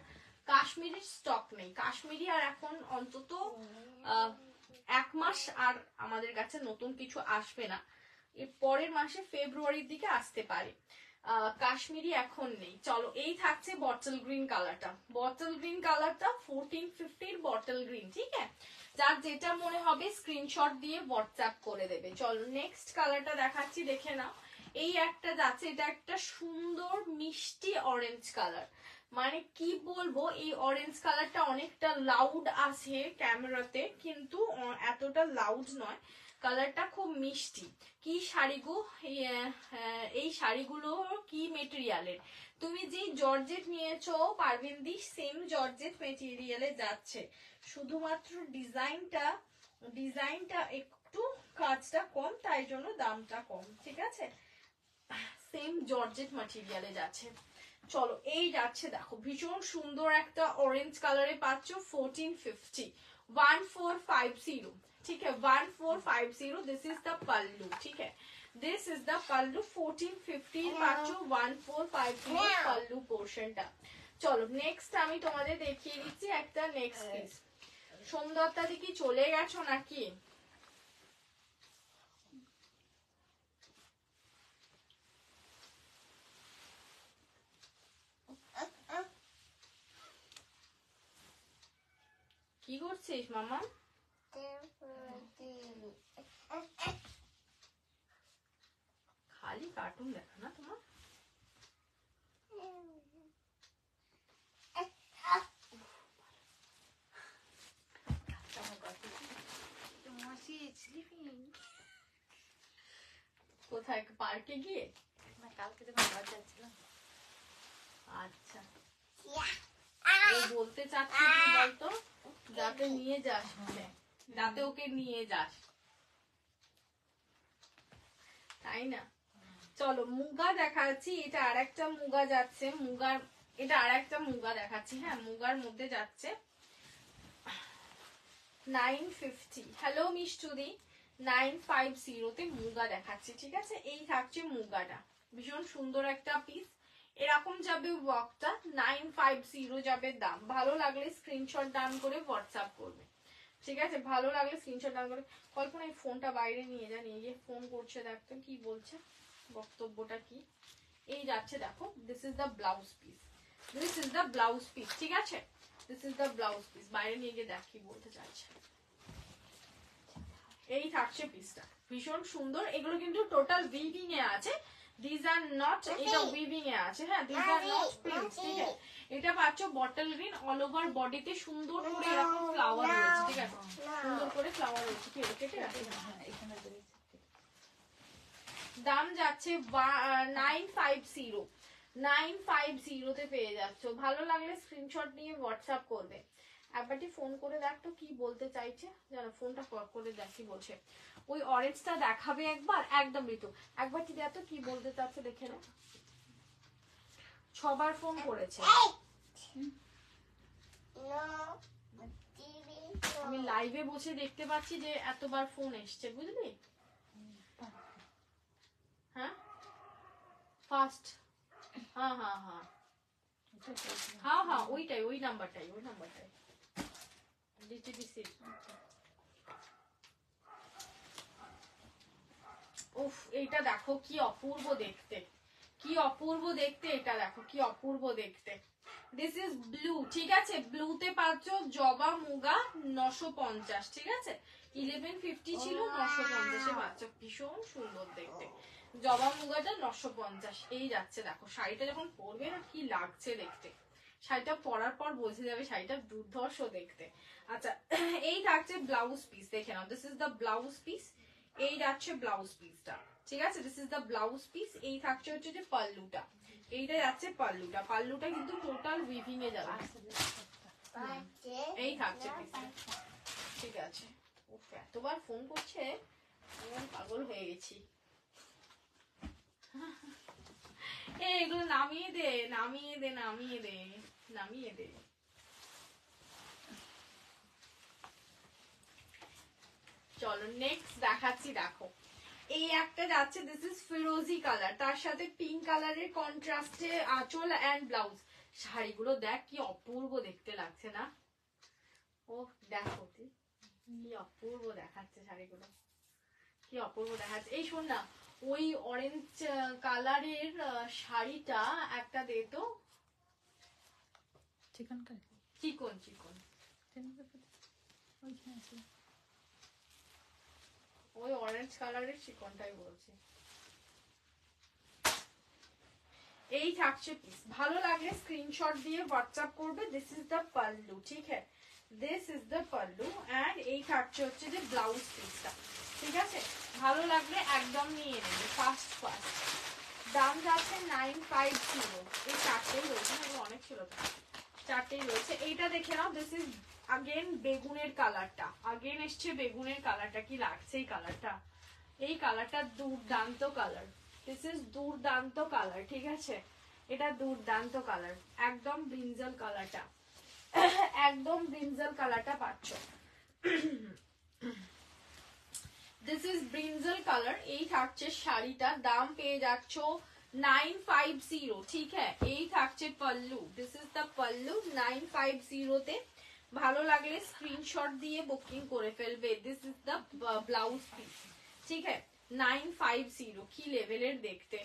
Speaker 1: কাশ্মীরি স্টক নেই কাশ্মীরি আর এখন অন্তত 1 মাস আর আমাদের কাছে নতুন কিছু আসবে না এর পরের মাসে ফেব্রুয়ারির দিকে আসতে পারে কাশ্মীরি এখন নেই চলো এই থাকছে বটল গ্রিন কালারটা 1450 বটল গ্রিন ঠিক আছে যার যেটা মনে হবে স্ক্রিনশট দিয়ে হোয়াটসঅ্যাপ করে দেবে চলো নেক্সট কালারটা দেখাচ্ছি দেখে নাও এই একটা যাচ্ছে এটা একটা সুন্দর মিষ্টি অরেঞ্জ কালার মানে কি বলবো এই অরেঞ্জ কালারটা অনেকটা লাউড আছে ক্যামেরাতে কিন্তু এতটা লাউড নয় কালারটা খুব মিষ্টি কি শাড়িগো এই শাড়িগুলো কি মেটেরিয়ালের তুমি যে জর্জেট নিয়েছো পারভিন্দি সেম জর্জেট মেটেরিয়ালে যাচ্ছে শুধুমাত্র ডিজাইনটা একটু কাজটা কম তাই জন্য দামটা কম ঠিক আছে সেম জর্জেট মেটেরিয়ালে যাচ্ছে চলো এই যাচ্ছে দেখো ভীষণ সুন্দর একটা অরেঞ্জ কালারে পাচ্ছ 1450 1450 ठीक है 1450 दिस इज द पल्लू ठीक है দিস ইজ দ্য পাল্লু 1450 পাচ্ছ 1450 পাল্লু পোর্শনটা। চলো নেক্সট আমি তোমাদের দেখিয়ে দিচ্ছি একটা নেক্সট পিস। সোমদত্তা দি কি চলে গেছো নাকি? কি করছিস মামা? খালি কার্টুন দেখা না তোমার? কোথায়, পার্কে গিয়ে?
Speaker 3: না, কালকে যখন ঘর যাচ্ছিলাম।
Speaker 1: আচ্ছা, ও বলতে চাচ্ছি কি বলতো, যাতে নিয়ে যাস, যাতে ওকে নিয়ে যাস, তাই না? চলো মুগা দেখাচ্ছি, এটা আর একটা মুগা যাচ্ছে, মুগার, এটা আর একটা মুগা দেখাচ্ছি। হ্যাঁ, মুগার মধ্যে যাচ্ছে 950। হ্যালো মিষ্টুদি, 950 তে মুগা দেখাচ্ছি, ঠিক আছে? এই থাকছে মুগাটা, ভীষণ সুন্দর একটা পিস। এরকম যাবে ওয়ার্কটা, 950 যাবে দাম। ভালো লাগলে স্ক্রিনশট ডান করে হোয়াটসঅ্যাপ করবে, ঠিক আছে? ভালো লাগলে স্ক্রিনশট ডান করে। কল্পনা এই ফোনটা বাইরে নিয়ে যা, নিয়ে গিয়ে ফোন করছে, দেখতো কি বলছে, বক্তব্যটা কি। এই যাচ্ছে দেখো, this is the blouse piece, this is the blouse piece, ঠিক আছে? This is the blouse piece, বাইরে নিয়ে গিয়ে দেখ কি বলতে চাইছে। এই থাকছে পিসটা, ভীষণ সুন্দর। এগুলো কিন্তু টোটাল উইভিং এ আছে, দিস আর নট, এটা উইভিং এ আছে। হ্যাঁ, দিস আর নট প্রিন্টস, ঠিক আছে? এটা পাচ্ছ বটল গ্রিন, অল ওভার বডিতে সুন্দর করে এরকম ফ্লাওয়ার রয়েছে, ঠিক আছে? সুন্দর করে ফ্লাওয়ার রয়েছে, কি কেটে রাখি।
Speaker 3: হ্যাঁ, এখানে রয়েছে।
Speaker 1: দাম যাচ্ছে 950, 950 তে পেয়ে যাচ্ছ। ভালো লাগলে স্ক্রিনশট নিয়ে হোয়াটসঅ্যাপ করবে। একবারটি ফোন করে দেখ তো কি বলতে চাইছে, জানো? ফোনটা করে দেখ কি বলছে। ওই অরেঞ্জটা দেখাবে একবার, একদম ঋতু, একবারটি দেখ তো কি বলতে চাচ্ছে, দেখে না। 6বার ফোন করেছে। আমি লাইভে বসে দেখতে পাচ্ছি যে এতবার ফোন এসছে, বুঝলি? হ্যাঁ ফার্স্ট, হ্যাঁ হ্যাঁ হ্যাঁ হ্যাঁ হ্যাঁ, ওইটাই, ওই নাম্বারটাই, ওই নাম্বারটাই ডিটিডিসি। উফ, এইটা দেখো কি অপূর্ব দেখতে, কি অপূর্ব দেখতে, এটা দেখো কি অপূর্ব দেখতে। দিস ইজ ব্লু, ঠিক আছে? ব্লুতে পাচ্ছ জবা মুগা 950, ঠিক আছে? 1150 ছিল, 950 পাচ্ছ, ভীষণ সুন্দর দেখতে। জবা মুগাটা 950 এই যাচ্ছে। দেখো শাড়িটা যখন পরবে না, কি লাগছে দেখতে, শাড়িটা পরার পর বোঝা যাবে শাড়িটা দুর্ধর্ষ দেখতে। আচ্ছা, এই থাকছে ব্লাউজ পিস, দেখে নাও, this is the blouse piece. এই যাচ্ছে ব্লাউজ পিসটা, ঠিক আছে? This is the blouse piece. এই থাকছে হচ্ছে যে পাল্লুটা, এইটা যাচ্ছে পাল্লুটা। পাল্লুটা কিন্তু টোটাল উইভিং এ যাবে। এই থাকছে পিসটা, ঠিক আছে? উফ, এতবার ফোন করছে, আমি পাগল হয়ে গেছি। এগুলো নামিয়ে দে, নামিয়ে দে, নামিয়ে দে, নামিয়ে দে। চলো নেক্সট দেখাচ্ছি, দেখো এই একটা যাচ্ছে, দিস ইজ ফিরোজি কালার, তার সাথে পিঙ্ক কালারের কন্ট্রাস্টে আঁচল এন্ড ব্লাউজ। শাড়িগুলো দেখ কি অপূর্ব দেখতে লাগছে না? ও দেখো কি অপূর্ব দেখাচ্ছে শাড়িগুলো, কি অপূর্ব দেখাচ্ছে। এই শোন না, ওই অরেঞ্জ কালারের শাড়িটা একটা দে তো,
Speaker 3: চিকন
Speaker 1: চিকন চিকন, ওই অরেঞ্জ কালারের চিকনটাই বলছি। এই থাকছে পিস, ভালো লাগলে স্ক্রিনশট দিয়ে হোয়াটসঅ্যাপ করবে। দিস ইজ দ্য পাল্লু, ঠিক আছে? This is the pallu and এই থাকছে হচ্ছে যে ব্লাউজ পিসটা, ঠিক আছে? ভালো লাগলে একদম নিয়ে নেবে ফার্স্ট ফার্স্ট। দাম যাচ্ছে 950। এই চারটেই রয়েছে, অনেক ছিল তো, চারটেই রয়েছে। এইটা দেখে নাও, দিস ইজ আগেন বেগুনের কালারটা, আগেন এসছে বেগুনের কালারটা, কি লাগছে এই কালারটা, এই কালারটা দুর্দান্ত কালার। দিস ইজ দুর্দান্ত কালার, ঠিক আছে? এটা দুর্দান্ত কালার, একদম ব্রিঞ্জাল কালারটা, একদম ব্রিঞ্জাল কালারটা পাচ্ছ। This is brinjal colour. এই থাকছে শাড়িটা, দাম পেয়ে যাচ্ছ 950। ঠিক হ্যাঁ, এই থাকছে pallu. This is the pallu 950 তে। ভালো লাগলে স্ক্রিনশট দিয়ে বুকিং করে ফেলবে। This is the blouse piece. ঠিক হ্যাঁ, 950। কি লেভেলের দেখতে।